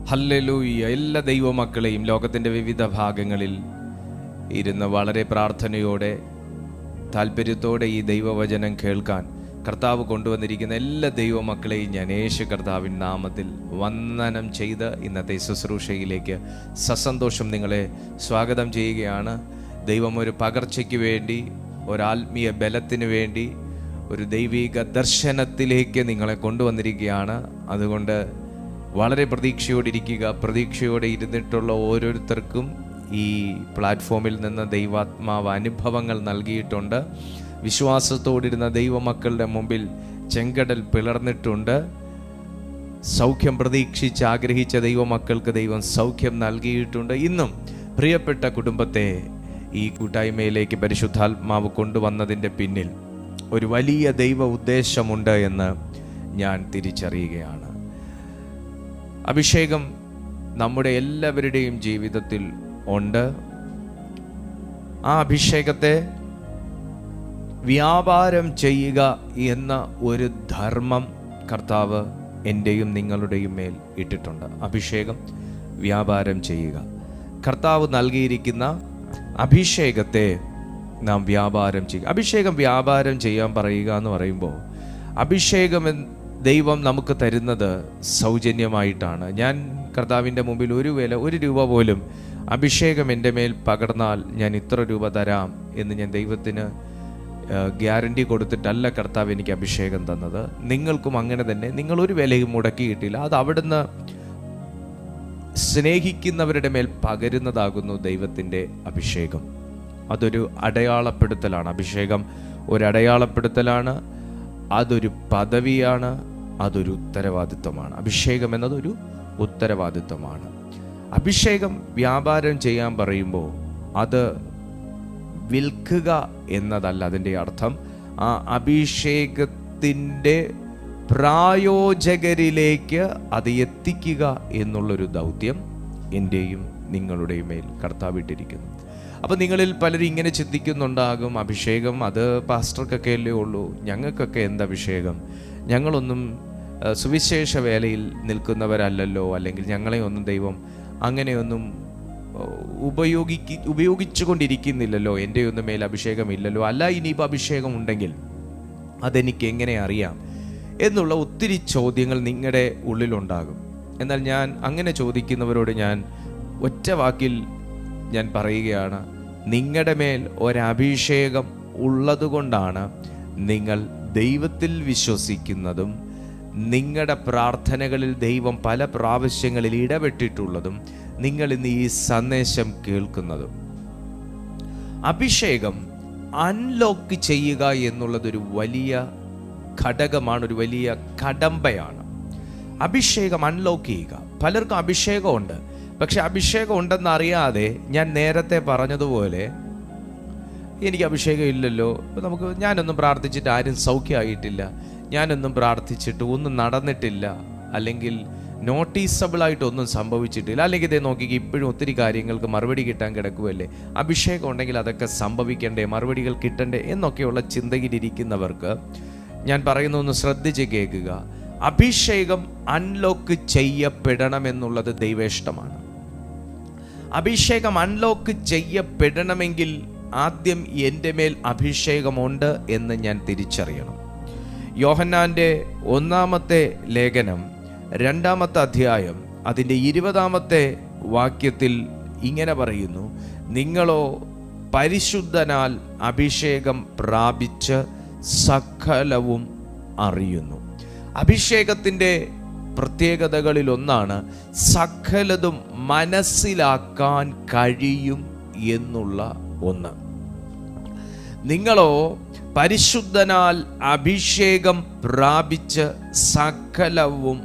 Hallelujah. എല്ലാ ദൈവമക്കളെയും ലോകത്തിൻ്റെ വിവിധ ഭാഗങ്ങളിൽ ഇരുന്ന് വളരെ പ്രാർത്ഥനയോടെ താല്പര്യത്തോടെ ഈ ദൈവവചനം കേൾക്കാൻ കർത്താവ് കൊണ്ടുവന്നിരിക്കുന്ന എല്ലാ ദൈവമക്കളെയും ഞാൻ യേശു കർത്താവിൻ നാമത്തിൽ വന്ദനം ചെയ്ത് ഇന്നത്തെ ശുശ്രൂഷയിലേക്ക് സസന്തോഷം നിങ്ങളെ സ്വാഗതം ചെയ്യുകയാണ്. ദൈവം ഒരു പകർച്ചയ്ക്ക് വേണ്ടി, ഒരാത്മീയ ബലത്തിന് വേണ്ടി, ഒരു ദൈവിക ദർശനത്തിലേക്ക് നിങ്ങളെ കൊണ്ടുവന്നിരിക്കുകയാണ്. അതുകൊണ്ട് വളരെ പ്രതീക്ഷയോടെ ഇരുന്നിട്ടുള്ള ഓരോരുത്തർക്കും ഈ പ്ലാറ്റ്ഫോമിൽ നിന്ന് ദൈവാത്മാവ് അനുഭവങ്ങൾ നൽകിയിട്ടുണ്ട്. വിശ്വാസത്തോടിരുന്ന ദൈവമക്കളുടെ മുമ്പിൽ ചെങ്കടൽ പിളർന്നിട്ടുണ്ട്. സൗഖ്യം പ്രതീക്ഷിച്ച് ആഗ്രഹിച്ച ദൈവമക്കൾക്ക് ദൈവം സൗഖ്യം നൽകിയിട്ടുണ്ട്. ഇന്നും പ്രിയപ്പെട്ട കുടുംബത്തെ ഈ കൂട്ടായ്മയിലേക്ക് പരിശുദ്ധാത്മാവ് കൊണ്ടുവന്നതിൻ്റെ പിന്നിൽ ഒരു വലിയ ദൈവ ഉദ്ദേശമുണ്ട് എന്ന് ഞാൻ തിരിച്ചറിയുകയാണ്. അഭിഷേകം നമ്മുടെ എല്ലാവരുടെയും ജീവിതത്തിൽ ഉണ്ട്. ആ അഭിഷേകത്തെ വ്യാപാരം ചെയ്യുക എന്ന ഒരു ധർമ്മം കർത്താവ് എൻ്റെയും നിങ്ങളുടെയും മേൽ ഇട്ടിട്ടുണ്ട്. അഭിഷേകം വ്യാപാരം ചെയ്യുക. കർത്താവ് നൽകിയിരിക്കുന്ന അഭിഷേകത്തെ നാം വ്യാപാരം ചെയ്യുക. അഭിഷേകം വ്യാപാരം ചെയ്യാൻ പറയുക എന്ന് പറയുമ്പോൾ, അഭിഷേകം ദൈവം നമുക്ക് തരുന്നത് സൗജന്യമായിട്ടാണ്. ഞാൻ കർത്താവിൻ്റെ മുമ്പിൽ ഒരു രൂപ പോലും അഭിഷേകം എൻ്റെ മേൽ പകർന്നാൽ ഞാൻ ഇത്ര രൂപ തരാം എന്ന് ഞാൻ ദൈവത്തിന് ഗ്യാരണ്ടി കൊടുത്തിട്ടല്ല കർത്താവ് എനിക്ക് അഭിഷേകം തന്നത്. നിങ്ങൾക്കും അങ്ങനെ തന്നെ. നിങ്ങളൊരു വിലയും മുടക്കിയിട്ടില്ല. അത് അവിടുന്ന് സ്നേഹിക്കുന്നവരുടെ മേൽ പകരുന്നതാകുന്നു ദൈവത്തിൻ്റെ അഭിഷേകം. അതൊരു അടയാളപ്പെടുത്തലാണ്. അഭിഷേകം ഒരു അടയാളപ്പെടുത്തലാണ്, അതൊരു പദവിയാണ്, അതൊരു ഉത്തരവാദിത്വമാണ്. അഭിഷേകം എന്നതൊരു ഉത്തരവാദിത്വമാണ്. അഭിഷേകം വ്യാപാരം ചെയ്യാൻ പറയുമ്പോൾ അത് വിൽക്കുക എന്നതല്ല അതിൻ്റെ അർത്ഥം. ആ അഭിഷേകത്തിൻ്റെ പ്രായോജകരിലേക്ക് അത് എത്തിക്കുക എന്നുള്ളൊരു ദൗത്യം എൻ്റെയും നിങ്ങളുടെയും മേൽ കർത്താവിട്ടിരിക്കുന്നു. അപ്പോൾ നിങ്ങളിൽ പലരും ഇങ്ങനെ ചിന്തിക്കുന്നുണ്ടാകും, അഭിഷേകം അത് പാസ്റ്റർക്കൊക്കെ അല്ലേ ഉള്ളൂ, ഞങ്ങൾക്കൊക്കെ എന്ത് ഞങ്ങളൊന്നും സുവിശേഷ നിൽക്കുന്നവരല്ലല്ലോ, അല്ലെങ്കിൽ ഞങ്ങളെ ഒന്നും ദൈവം അങ്ങനെയൊന്നും ഉപയോഗിച്ചു കൊണ്ടിരിക്കുന്നില്ലല്ലോ, എൻ്റെ ഒന്നും മേൽ അഭിഷേകമില്ലല്ലോ, അല്ല ഇനിയിപ്പോൾ അഭിഷേകം ഉണ്ടെങ്കിൽ അതെനിക്ക് എങ്ങനെ അറിയാം എന്നുള്ള ഒത്തിരി ചോദ്യങ്ങൾ നിങ്ങളുടെ ഉള്ളിലുണ്ടാകും. എന്നാൽ ഞാൻ അങ്ങനെ ചോദിക്കുന്നവരോട് ഞാൻ ഒറ്റ വാക്കിൽ ഞാൻ പറയുകയാണ്, നിങ്ങളുടെ മേൽ ഒരഭിഷേകം ഉള്ളതുകൊണ്ടാണ് നിങ്ങൾ ദൈവത്തിൽ വിശ്വസിക്കുന്നതും നിങ്ങളുടെ പ്രാർത്ഥനകളിൽ ദൈവം പല പ്രാവശ്യങ്ങളിൽ ഇടപെട്ടിട്ടുള്ളതും നിങ്ങൾ ഇന്ന് ഈ സന്ദേശം കേൾക്കുന്നതും. അഭിഷേകം അൺലോക്ക് ചെയ്യുക എന്നുള്ളതൊരു വലിയ ഘടകമാണ്, ഒരു വലിയ കടമ്പയാണ്. അഭിഷേകം അൺലോക്ക് ചെയ്യുക. പലർക്കും അഭിഷേകമുണ്ട്, പക്ഷെ അഭിഷേകം ഉണ്ടെന്നറിയാതെ, ഞാൻ നേരത്തെ പറഞ്ഞതുപോലെ എനിക്ക് അഭിഷേകം ഇല്ലല്ലോ, ഞാനൊന്നും പ്രാർത്ഥിച്ചിട്ട് ആരും സൗഖ്യമായിട്ടില്ല, ഞാനൊന്നും പ്രാർത്ഥിച്ചിട്ട് ഒന്നും നടന്നിട്ടില്ല, അല്ലെങ്കിൽ നോട്ടീസബിളായിട്ടൊന്നും സംഭവിച്ചിട്ടില്ല, അല്ലെങ്കിൽ ഇതേ നോക്കി ഇപ്പോഴും ഒത്തിരി കാര്യങ്ങൾക്ക് മറുപടി കിട്ടാൻ കിടക്കുമല്ലേ, അഭിഷേകം ഉണ്ടെങ്കിൽ അതൊക്കെ സംഭവിക്കണ്ടേ, മറുപടികൾ കിട്ടണ്ടേ എന്നൊക്കെയുള്ള ചിന്തയിലിരിക്കുന്നവർക്ക് ഞാൻ പറയുന്നൊന്ന് ശ്രദ്ധിച്ച് കേൾക്കുക. അഭിഷേകം അൺലോക്ക് ചെയ്യപ്പെടണമെന്നുള്ളത് ദൈവേഷ്ടമാണ്. അഭിഷേകം അൺലോക്ക് ചെയ്യപ്പെടണമെങ്കിൽ ആദ്യം എൻ്റെ മേൽ അഭിഷേകമുണ്ട് എന്ന് ഞാൻ തിരിച്ചറിയണം. യോഹന്നാൻ്റെ 1-ാമത്തെ ലേഖനം 2-ാമത്തെ അധ്യായം അതിൻ്റെ 20-ാമത്തെ വാക്യത്തിൽ ഇങ്ങനെ പറയുന്നു, നിങ്ങളോ പരിശുദ്ധനാൽ അഭിഷേകം പ്രാപിച്ച് സകലവും അറിയുന്നു. അഭിഷേകത്തിൻ്റെ പ്രത്യേകതകളിലൊന്നാണ് സകലതും മനസ്സിലാക്കാൻ കഴിയും എന്നുള്ള ഒന്ന്. നിങ്ങളോ പരിശുദ്ധനാൽ അഭിഷേകം പ്രാപിച്ച് സകലവും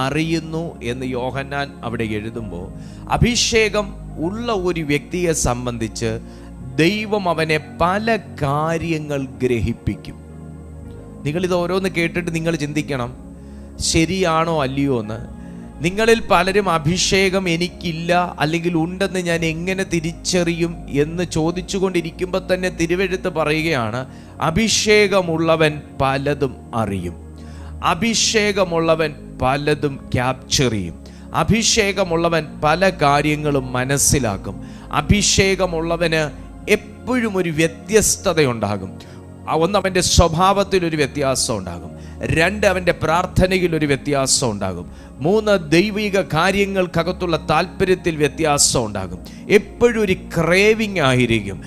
അറിയുന്നു എന്ന് യോഹന്നാൻ അവിടെ എഴുതുമ്പോൾ, അഭിഷേകം ഉള്ള ഒരു വ്യക്തിയെ സംബന്ധിച്ച് ദൈവം അവനെ പല കാര്യങ്ങൾ ഗ്രഹിപ്പിക്കും. നിങ്ങളിത് ഓരോന്ന് കേട്ടിട്ട് നിങ്ങൾ ചിന്തിക്കണം, ശരിയാണോ അല്ലയോ എന്ന്. നിങ്ങളിൽ പലരും അഭിഷേകം എനിക്കില്ല അല്ലെങ്കിൽ ഉണ്ടെന്ന് ഞാൻ എങ്ങനെ തിരിച്ചറിയും എന്ന് ചോദിച്ചുകൊണ്ടിരിക്കുമ്പോൾ തന്നെ തിരുവെഴുത്ത് പറയുകയാണ്, അഭിഷേകമുള്ളവൻ പലതും അറിയും, അഭിഷേകമുള്ളവൻ പലതും ക്യാപ്ചർ ചെയ്യും, അഭിഷേകമുള്ളവൻ പല കാര്യങ്ങളും മനസ്സിലാക്കും. അഭിഷേകമുള്ളവന് എപ്പോഴും ഒരു വ്യത്യസ്തതയുണ്ടാകും. ഒന്ന്, അവൻ്റെ സ്വഭാവത്തിൽ ഒരു വ്യത്യാസം ഉണ്ടാകും. 2, അവൻ്റെ പ്രാർത്ഥനയിൽ ഒരു വ്യത്യാസം ഉണ്ടാകും. 3, ദൈവിക കാര്യങ്ങൾക്കകത്തുള്ള താല്പര്യത്തിൽ വ്യത്യാസം ഉണ്ടാകും. എപ്പോഴും ഒരു ക്രേവിങ് ആയിരിക്കും.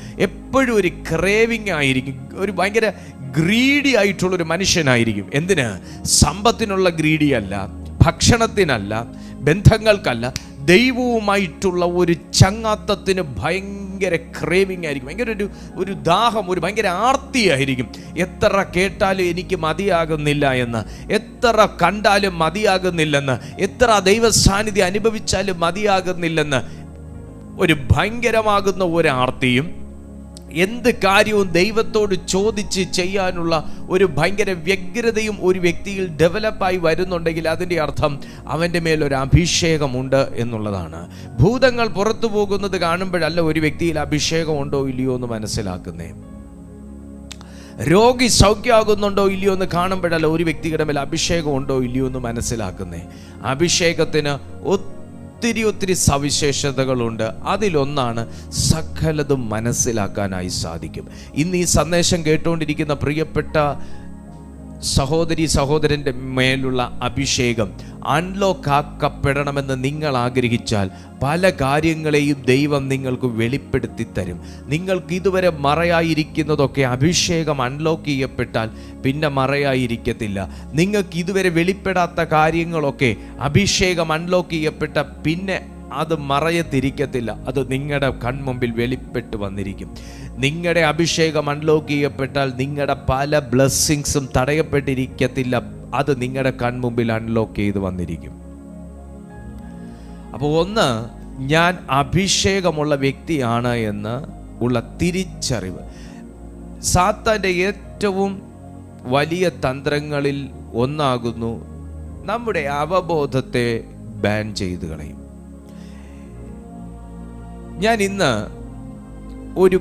ഒരു ഭയങ്കര ഗ്രീഡി ആയിട്ടുള്ളൊരു മനുഷ്യനായിരിക്കും. എന്തിന്? സമ്പത്തിനുള്ള ഗ്രീഡിയല്ല, ഭക്ഷണത്തിനല്ല, ബന്ധങ്ങൾക്കല്ല, ദൈവവുമായിട്ടുള്ള ഒരു ചങ്ങാത്തത്തിന് ഭയങ്കര ക്രേവിങ് ആയിരിക്കും. ഭയങ്കര ഒരു ദാഹം, ഒരു ഭയങ്കര ആർത്തിയായിരിക്കും. എത്ര കേട്ടാലും എനിക്ക് മതിയാകുന്നില്ല എന്ന്, എത്ര കണ്ടാലും മതിയാകുന്നില്ലെന്ന്, എത്ര ദൈവ സാന്നിധ്യം അനുഭവിച്ചാലും മതിയാകുന്നില്ലെന്ന് ഒരു ഭയങ്കരമാകുന്ന ഒരു ആർത്തിയും, എന്ത് കാര്യവും ദൈവത്തോട് ചോദിച്ച് ചെയ്യാനുള്ള ഒരു ഭയങ്കര വ്യഗ്രതയും ഒരു വ്യക്തിയിൽ ഡെവലപ്പായി വരുന്നുണ്ടെങ്കിൽ അതിൻ്റെ അർത്ഥം അവൻ്റെ മേലൊരു അഭിഷേകമുണ്ട് എന്നുള്ളതാണ്. ഭൂതങ്ങൾ പുറത്തു പോകുന്നത് കാണുമ്പോഴല്ല ഒരു വ്യക്തിയിൽ അഭിഷേകം ഉണ്ടോ ഇല്ലയോ എന്ന് മനസ്സിലാക്കുന്നേ. രോഗി സൗഖ്യമാകുന്നുണ്ടോ ഇല്ലയോ എന്ന് കാണുമ്പോഴല്ല ഒരു വ്യക്തിയുടെ മേൽ അഭിഷേകം ഉണ്ടോ ഇല്ലയോ എന്ന് മനസ്സിലാക്കുന്നേ. അഭിഷേകത്തിന് ഒത്തിരി സവിശേഷതകളുണ്ട്. അതിലൊന്നാണ് സകലതും മനസ്സിലാക്കാനായി സാധിക്കും. ഇന്ന് ഈ സന്ദേശം കേട്ടുകൊണ്ടിരിക്കുന്ന പ്രിയപ്പെട്ട സഹോദരൻ്റെ മേലുള്ള അഭിഷേകം അൺലോക്ക് ആക്കപ്പെടണമെന്ന് നിങ്ങൾ ആഗ്രഹിച്ചാൽ പല കാര്യങ്ങളെയും ദൈവം നിങ്ങൾക്ക് വെളിപ്പെടുത്തി തരും. നിങ്ങൾക്ക് ഇതുവരെ മറയായിരിക്കുന്നതൊക്കെ അഭിഷേകം അൺലോക്ക് ചെയ്യപ്പെട്ടാൽ പിന്നെ മറയായിരിക്കത്തില്ല. നിങ്ങൾക്ക് ഇതുവരെ വെളിപ്പെടാത്ത കാര്യങ്ങളൊക്കെ അഭിഷേകം അൺലോക്ക് ചെയ്യപ്പെട്ട പിന്നെ അത് മറയത്തിരിക്കത്തില്ല. അത് നിങ്ങളുടെ കൺമുമ്പിൽ വെളിപ്പെട്ട് വന്നിരിക്കും. നിങ്ങളുടെ അഭിഷേകം അൺലോക്ക് ചെയ്യപ്പെട്ടാൽ നിങ്ങളുടെ പല ബ്ലെസ്സിങ്സും തടയപ്പെട്ടിരിക്കത്തില്ല. അത് നിങ്ങളുടെ കൺമുമ്പിൽ അൺലോക്ക് ചെയ്ത് വന്നിരിക്കും. അപ്പോൾ ഒന്ന്, ഞാൻ അഭിഷേകമുള്ള വ്യക്തിയാണ് എന്ന് ഉള്ള തിരിച്ചറിവ്. സാത്താൻ്റെ ഏറ്റവും വലിയ തന്ത്രങ്ങളിൽ ഒന്നാകുന്നു നമ്മുടെ അവബോധത്തെ ബാൻ ചെയ്ത് കളയും. ഞാൻ ഇന്ന് ഒരു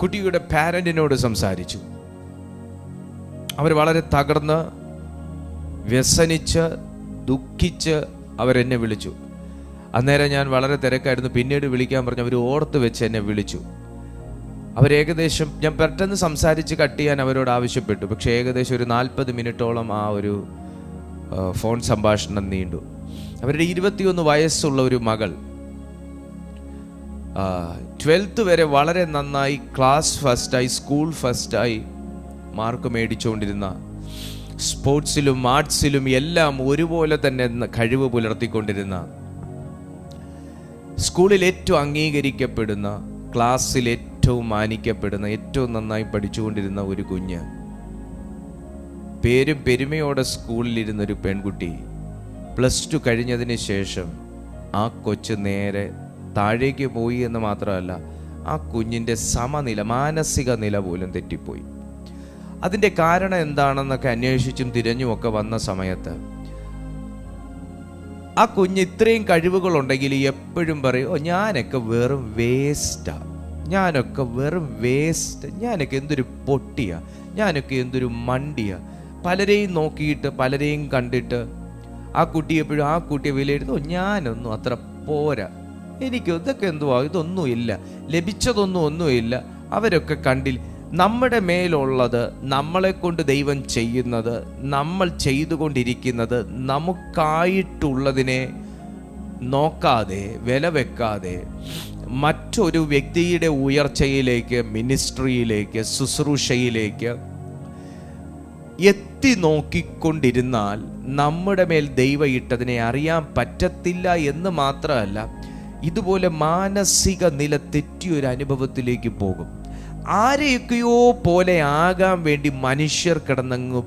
കുട്ടിയുടെ പാരന്റിനോട് സംസാരിച്ചു. അവർ വളരെ തകർന്ന് വ്യസനിച്ച് ദുഃഖിച്ച് അവരെന്നെ വിളിച്ചു. അന്നേരം ഞാൻ വളരെ തിരക്കായിരുന്നു. പിന്നീട് വിളിക്കാൻ പറഞ്ഞു. അവർ ഓർത്ത് വെച്ച് എന്നെ വിളിച്ചു. അവരേകദേശം, ഞാൻ പെട്ടെന്ന് സംസാരിച്ച് കട്ട് ചെയ്യാൻ അവരോട് ആവശ്യപ്പെട്ടു. പക്ഷേ ഏകദേശം ഒരു 40 മിനിറ്റോളം ആ ഒരു ഫോൺ സംഭാഷണം നീണ്ടു. അവരുടെ 21 വയസ്സുള്ള ഒരു മകൾ 12th വരെ വളരെ നന്നായി ക്ലാസ് ഫസ്റ്റായി, സ്കൂൾ ഫസ്റ്റായി മാർക്ക് മേടിച്ചുകൊണ്ടിരുന്ന, സ്പോർട്സിലും ആർട്സിലും എല്ലാം ഒരുപോലെ തന്നെ കഴിവ് പുലർത്തിക്കൊണ്ടിരുന്ന, സ്കൂളിൽ ഏറ്റവും അംഗീകരിക്കപ്പെടുന്ന, ക്ലാസ്സിൽ ഏറ്റവും മാനിക്കപ്പെടുന്ന, ഏറ്റവും നന്നായി പഠിച്ചുകൊണ്ടിരുന്ന ഒരു കുഞ്ഞ്, പേരും പെരുമയോടെ സ്കൂളിലിരുന്നൊരു പെൺകുട്ടി, +2 കഴിഞ്ഞതിന് ശേഷം ആ കൊച്ച് നേരെ താഴേക്ക് പോയി എന്ന് മാത്രമല്ല, ആ കുഞ്ഞിൻ്റെ സമനില, മാനസിക നില പോലും തെറ്റിപ്പോയി. അതിൻ്റെ കാരണം എന്താണെന്നൊക്കെ അന്വേഷിച്ചും തിരഞ്ഞുമൊക്കെ വന്ന സമയത്ത് ആ കുഞ്ഞ് ഇത്രയും കഴിവുകളുണ്ടെങ്കിൽ എപ്പോഴും പറയും, ഞാനൊക്കെ വെറും വേസ്റ്റാ, ഞാനൊക്കെ എന്തൊരു പൊട്ടിയാ, ഞാനൊക്കെ എന്തൊരു മണ്ടിയാ. പലരെയും നോക്കിയിട്ട് പലരെയും കണ്ടിട്ട് ആ കുട്ടി എപ്പോഴും ആ കുട്ടിയെ വിലയിരുത്തും, ഞാനൊന്നും അത്ര പോരാ, എനിക്ക് ഇതൊക്കെ എന്തുവാ, ഇതൊന്നുമില്ല, ഒന്നുമില്ല, അവരൊക്കെ കണ്ടില്ല. നമ്മുടെ മേലുള്ളത്, നമ്മളെ കൊണ്ട് ദൈവം ചെയ്യുന്നത്, നമ്മൾ ചെയ്തുകൊണ്ടിരിക്കുന്നത്, നമുക്കായിട്ടുള്ളതിനെ നോക്കാതെ, വില വെക്കാതെ മറ്റൊരു വ്യക്തിയുടെ ഉയർച്ചയിലേക്ക്, മിനിസ്ട്രിയിലേക്ക്, ശുശ്രൂഷയിലേക്ക് എത്തി നോക്കിക്കൊണ്ടിരുന്നാൽ നമ്മുടെ മേൽ ദൈവം ഇട്ടതിനെ അറിയാൻ പറ്റത്തില്ല എന്ന് മാത്രമല്ല, ഇതുപോലെ മാനസിക നില തെറ്റിയൊരു അനുഭവത്തിലേക്ക് പോകും. ആരെയൊക്കെയോ പോലെ ആകാൻ വേണ്ടി മനുഷ്യർ കിടന്നങ്ങ്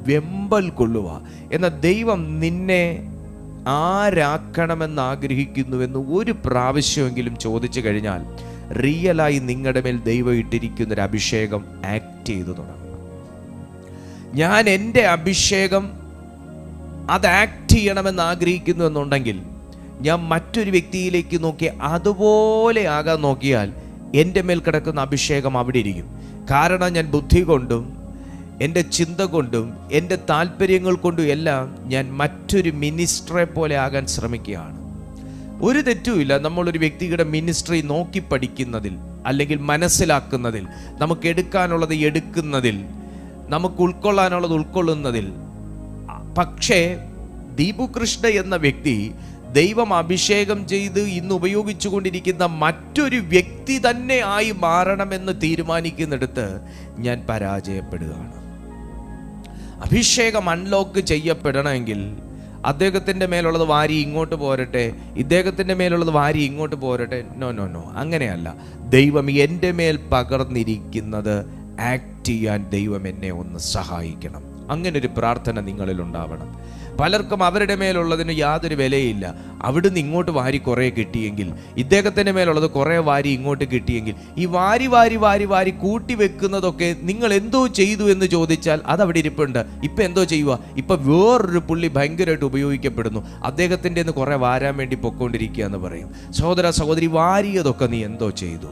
വെമ്പൽ കൊള്ളുക. എന്നാൽ ദൈവം നിന്നെ ആരാക്കണമെന്ന് ആഗ്രഹിക്കുന്നുവെന്ന് ഒരു പ്രാവശ്യമെങ്കിലും ചോദിച്ചു കഴിഞ്ഞാൽ റിയലായി നിങ്ങളുടെ മേൽ ദൈവം ഇട്ടിരിക്കുന്നൊരു അഭിഷേകം ആക്ട് ചെയ്തു തുടങ്ങും. ഞാൻ എൻ്റെ അഭിഷേകം അത് ആക്ട് ചെയ്യണമെന്ന് ആഗ്രഹിക്കുന്നു എന്നുണ്ടെങ്കിൽ ഞാൻ മറ്റൊരു വ്യക്തിയിലേക്ക് നോക്കി അതുപോലെ ആകാൻ നോക്കിയാൽ എൻ്റെ മേൽ കിടക്കുന്ന അഭിഷേകം അവിടെ ഇരിക്കും. കാരണം ഞാൻ ബുദ്ധി കൊണ്ടും എൻ്റെ ചിന്ത കൊണ്ടും എൻ്റെ താല്പര്യങ്ങൾ കൊണ്ടും എല്ലാം ഞാൻ മറ്റൊരു മിനിസ്റ്ററെ പോലെ ആകാൻ ശ്രമിക്കുകയാണ്. ഒരു തെറ്റുമില്ല നമ്മളൊരു വ്യക്തിയുടെ മിനിസ്ട്രി നോക്കി പഠിക്കുന്നതിൽ, അല്ലെങ്കിൽ മനസ്സിലാക്കുന്നതിൽ, നമുക്ക് എടുക്കാനുള്ളത് എടുക്കുന്നതിൽ, നമുക്ക് ഉൾക്കൊള്ളാനുള്ളത് ഉൾക്കൊള്ളുന്നതിൽ. പക്ഷേ ദീപു കൃഷ്ണ എന്ന വ്യക്തി ദൈവം അഭിഷേകം ചെയ്ത് ഇന്ന് ഉപയോഗിച്ചു കൊണ്ടിരിക്കുന്ന മറ്റൊരു വ്യക്തി തന്നെ ആയി മാറണമെന്ന് തീരുമാനിക്കുന്നിടത്ത് ഞാൻ പരാജയപ്പെടുകയാണ്. അഭിഷേകം അൺലോക്ക് ചെയ്യപ്പെടണമെങ്കിൽ അദ്ദേഹത്തിൻ്റെ മേലുള്ളത് വാരി ഇങ്ങോട്ട് പോരട്ടെ, ഇദ്ദേഹത്തിൻ്റെ മേലുള്ളത് വാരി ഇങ്ങോട്ട് പോരട്ടെ. നോ, അങ്ങനെയല്ല. ദൈവം എൻ്റെ മേൽ പകർന്നിരിക്കുന്നത് ആക്ട് ചെയ്യാൻ ദൈവം എന്നെ ഒന്ന് സഹായിക്കണം. അങ്ങനൊരു പ്രാർത്ഥന നിങ്ങളിൽ ഉണ്ടാവണം. പലർക്കും അവരുടെ മേലുള്ളതിന് യാതൊരു വിലയില്ല. അവിടുന്ന് ഇങ്ങോട്ട് വാരി കുറേ കിട്ടിയെങ്കിൽ, ഇദ്ദേഹത്തിൻ്റെ മേലുള്ളത് കുറേ വാരി ഇങ്ങോട്ട് കിട്ടിയെങ്കിൽ, ഈ വാരി വാരി വാരി വാരി കൂട്ടി വെക്കുന്നതൊക്കെ നിങ്ങൾ എന്തോ ചെയ്തു എന്ന് ചോദിച്ചാൽ അതവിടെ ഇരിപ്പുണ്ട്. ഇപ്പം എന്തോ ചെയ്യുക? ഇപ്പം വേറൊരു പുള്ളി ഭയങ്കരമായിട്ട് ഉപയോഗിക്കപ്പെടുന്നു, അദ്ദേഹത്തിൻ്റെ നിന്ന് കുറേ വാരാൻ വേണ്ടി പൊക്കോണ്ടിരിക്കുക എന്ന് പറയും. സഹോദര സഹോദരി, വാരിയതൊക്കെ നീ എന്തോ ചെയ്തു?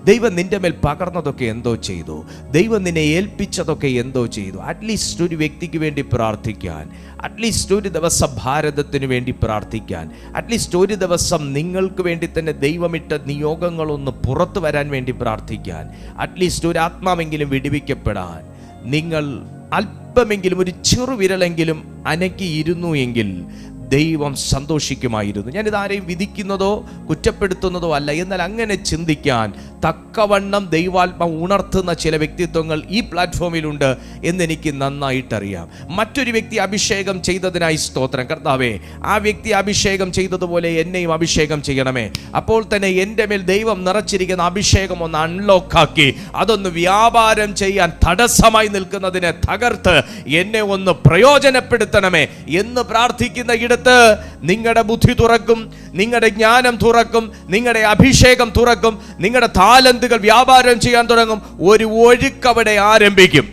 ദൈവം നിന്റെ മേൽ പകർന്നതൊക്കെ എന്തോ ചെയ്തു? ദൈവം നിന്നെ ഏൽപ്പിച്ചതൊക്കെ എന്തോ ചെയ്തു? അറ്റ്ലീസ്റ്റ് ഒരു വ്യക്തിക്ക് വേണ്ടി പ്രാർത്ഥിക്കാൻ, അറ്റ്ലീസ്റ്റ് ഒരു ദിവസം ഭാരതത്തിന് വേണ്ടി പ്രാർത്ഥിക്കാൻ, അറ്റ്ലീസ്റ്റ് ഒരു ദിവസം നിങ്ങൾക്ക് വേണ്ടി തന്നെ ദൈവമിട്ട നിയോഗങ്ങളൊന്ന് പുറത്തു വരാൻ വേണ്ടി പ്രാർത്ഥിക്കാൻ, അറ്റ്ലീസ്റ്റ് ഒരു ആത്മാവെങ്കിലും വിടുവിക്കപ്പെടാൻ നിങ്ങൾ അല്പമെങ്കിലും ഒരു ചെറുവിരലെങ്കിലും അനക്കിയിരുന്നു എങ്കിൽ ദൈവം സന്തോഷിക്കുമായിരുന്നു. ഞാനിത് ആരെയും വിധിക്കുന്നതോ കുറ്റപ്പെടുത്തുന്നതോ അല്ല. എന്നാൽ അങ്ങനെ ചിന്തിക്കാൻ തക്കവണ്ണം ദൈവാത്മാവ് ഉണർത്തുന്ന ചില വ്യക്തിത്വങ്ങൾ ഈ പ്ലാറ്റ്ഫോമിലുണ്ട് എന്നെനിക്ക് നന്നായിട്ടറിയാം. മറ്റൊരു വ്യക്തി അഭിഷേകം ചെയ്തതിനായി സ്തോത്രം. കർത്താവേ, ആ വ്യക്തി അഭിഷേകം ചെയ്തതുപോലെ എന്നെയും അഭിഷേകം ചെയ്യണമേ. അപ്പോൾ തന്നെ എൻ്റെ മേൽ ദൈവം നിറച്ചിരിക്കുന്ന അഭിഷേകം ഒന്ന് അൺലോക്കാക്കി അതൊന്ന് വ്യാപാരം ചെയ്യാൻ തടസ്സമായി നിൽക്കുന്നതിനെ തകർത്ത് എന്നെ ഒന്ന് പ്രയോജനപ്പെടുത്തണമേ എന്ന് പ്രാർത്ഥിക്കുന്ന ഇടത്ത് നിങ്ങളുടെ ബുദ്ധി തുറക്കും, നിങ്ങളുടെ ജ്ഞാനം തുറക്കും, നിങ്ങളുടെ അഭിഷേകം തുറക്കും, നിങ്ങളുടെ താലന്തുകൾ വ്യാപാരം ചെയ്യാൻ തുടങ്ങും. ഒരു ഒഴുക്കവിടെ ആരംഭിക്കും.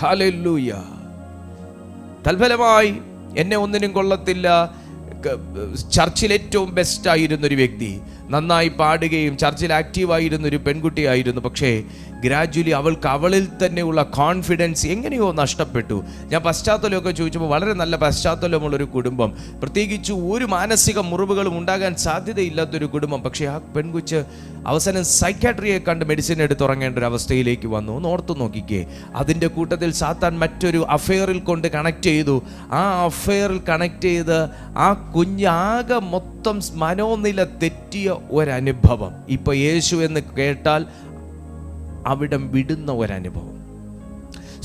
ഹല്ലേലൂയ. തൽഫലമായി എന്നെ ഒന്നിനും കൊള്ളത്തില്ല, ചർച്ചിൽ ഏറ്റവും ബെസ്റ്റ് ആയിരുന്നൊരു വ്യക്തി, നന്നായി പാടുകയും ചർച്ചിൽ ആക്റ്റീവായിരുന്നൊരു പെൺകുട്ടിയായിരുന്നു. പക്ഷേ ഗ്രാജുവലി അവൾക്ക് അവളിൽ തന്നെയുള്ള കോൺഫിഡൻസ് എങ്ങനെയോ നഷ്ടപ്പെട്ടു. ഞാൻ പശ്ചാത്തലമൊക്കെ ചോദിച്ചപ്പോൾ വളരെ നല്ല പശ്ചാത്തലമുള്ളൊരു കുടുംബം, പ്രത്യേകിച്ച് ഒരു മാനസിക മുറിവുകളും ഉണ്ടാകാൻ സാധ്യതയില്ലാത്തൊരു കുടുംബം. പക്ഷേ ആ പെൺകുച്ച് അവസാനം സൈക്കാട്രിയെ കണ്ട് മെഡിസിൻ എടുത്തുറങ്ങേണ്ട ഒരു അവസ്ഥയിലേക്ക് വന്നു. ഒന്ന് ഓർത്തു നോക്കിക്കേ. അതിൻ്റെ കൂട്ടത്തിൽ സാത്താൻ മറ്റൊരു അഫെയറിൽ കൊണ്ട് കണക്ട് ചെയ്തു. ആ അഫെയറിൽ കണക്ട് ചെയ്ത് ആ കുഞ്ഞാകെ മൊത്തം മനോനില തെറ്റിയ ഒരനുഭവം. ഇപ്പൊ യേശു എന്ന് കേട്ടാൽ അവിടം വിടുന്ന ഒരനുഭവം.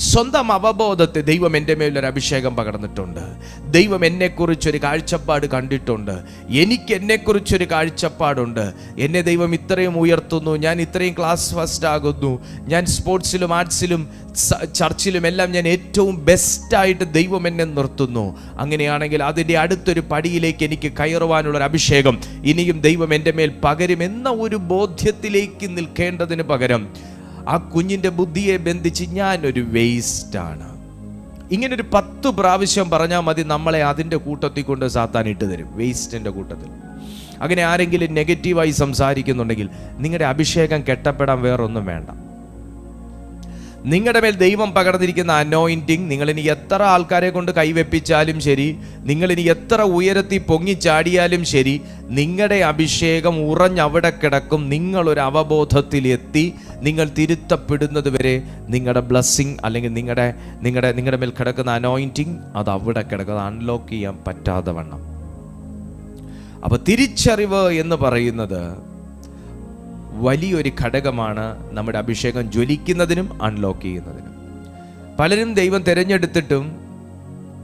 സ്വന്തം അവബോധത്തെ ദൈവം എൻ്റെ മേലൊരു അഭിഷേകം പകർന്നിട്ടുണ്ട്. ദൈവം എന്നെക്കുറിച്ചൊരു കാഴ്ചപ്പാട് കണ്ടിട്ടുണ്ട്. എനിക്ക് എന്നെക്കുറിച്ചൊരു കാഴ്ചപ്പാടുണ്ട്. എന്നെ ദൈവം ഇത്രയും ഉയർത്തുന്നു, ഞാൻ ഇത്രയും ക്ലാസ് ഫസ്റ്റ് ആകുന്നു, ഞാൻ സ്പോർട്സിലും ആർട്സിലും ചർച്ചിലും എല്ലാം ഞാൻ ഏറ്റവും ബെസ്റ്റായിട്ട് ദൈവം എന്നെ നിർത്തുന്നു. അങ്ങനെയാണെങ്കിൽ അതിൻ്റെ അടുത്തൊരു പടിയിലേക്ക് എനിക്ക് കയറുവാനുള്ളൊരു അഭിഷേകം ഇനിയും ദൈവം എൻ്റെ മേൽ പകരുമെന്ന ഒരു ബോധ്യത്തിലേക്ക് നിൽക്കേണ്ടതിന് പകരം ആ കുഞ്ഞിൻ്റെ ബുദ്ധിയെ ബന്ധിച്ച് ഞാനൊരു വേസ്റ്റാണ്, ഇങ്ങനൊരു 10 പ്രാവശ്യം പറഞ്ഞാൽ മതി, നമ്മളെ അതിൻ്റെ കൂട്ടത്തിൽ കൊണ്ട് സാത്താൻ ഇട്ട് തരും, വേസ്റ്റിൻ്റെ കൂട്ടത്തിൽ. അങ്ങനെ ആരെങ്കിലും നെഗറ്റീവായി സംസാരിക്കുന്നുണ്ടെങ്കിൽ നിങ്ങളുടെ അഭിഷേകം കെട്ടപ്പെടാൻ വേറൊന്നും വേണ്ട. നിങ്ങളുടെ മേൽ ദൈവം പകർന്നിരിക്കുന്ന അനോയിന്റിങ്, നിങ്ങളിനി എത്ര ആൾക്കാരെ കൊണ്ട് കൈവെപ്പിച്ചാലും ശരി, നിങ്ങളിനി എത്ര ഉയരത്തി പൊങ്ങിച്ചാടിയാലും ശരി, നിങ്ങളുടെ അഭിഷേകം ഉറഞ്ഞവിടെ കിടക്കും. നിങ്ങളൊരു അവബോധത്തിലെത്തി നിങ്ങൾ തിരുത്തപ്പെടുന്നത് വരെ നിങ്ങളുടെ ബ്ലെസ്സിങ് അല്ലെങ്കിൽ നിങ്ങളുടെ മേൽ കിടക്കുന്ന അനോയിന്റിങ് അത് അവിടെ കിടക്കുന്നത് അൺലോക്ക് ചെയ്യാൻ പറ്റാതെ വണ്ണം. അപ്പൊ തിരിച്ചറിവ് എന്ന് പറയുന്നത് വലിയൊരു ഘടകമാണ് നമ്മുടെ അഭിഷേകം ജ്വലിക്കുന്നതിനും അൺലോക്ക് ചെയ്യുന്നതിനും. പലരും ദൈവം തിരഞ്ഞെടുത്തിട്ടും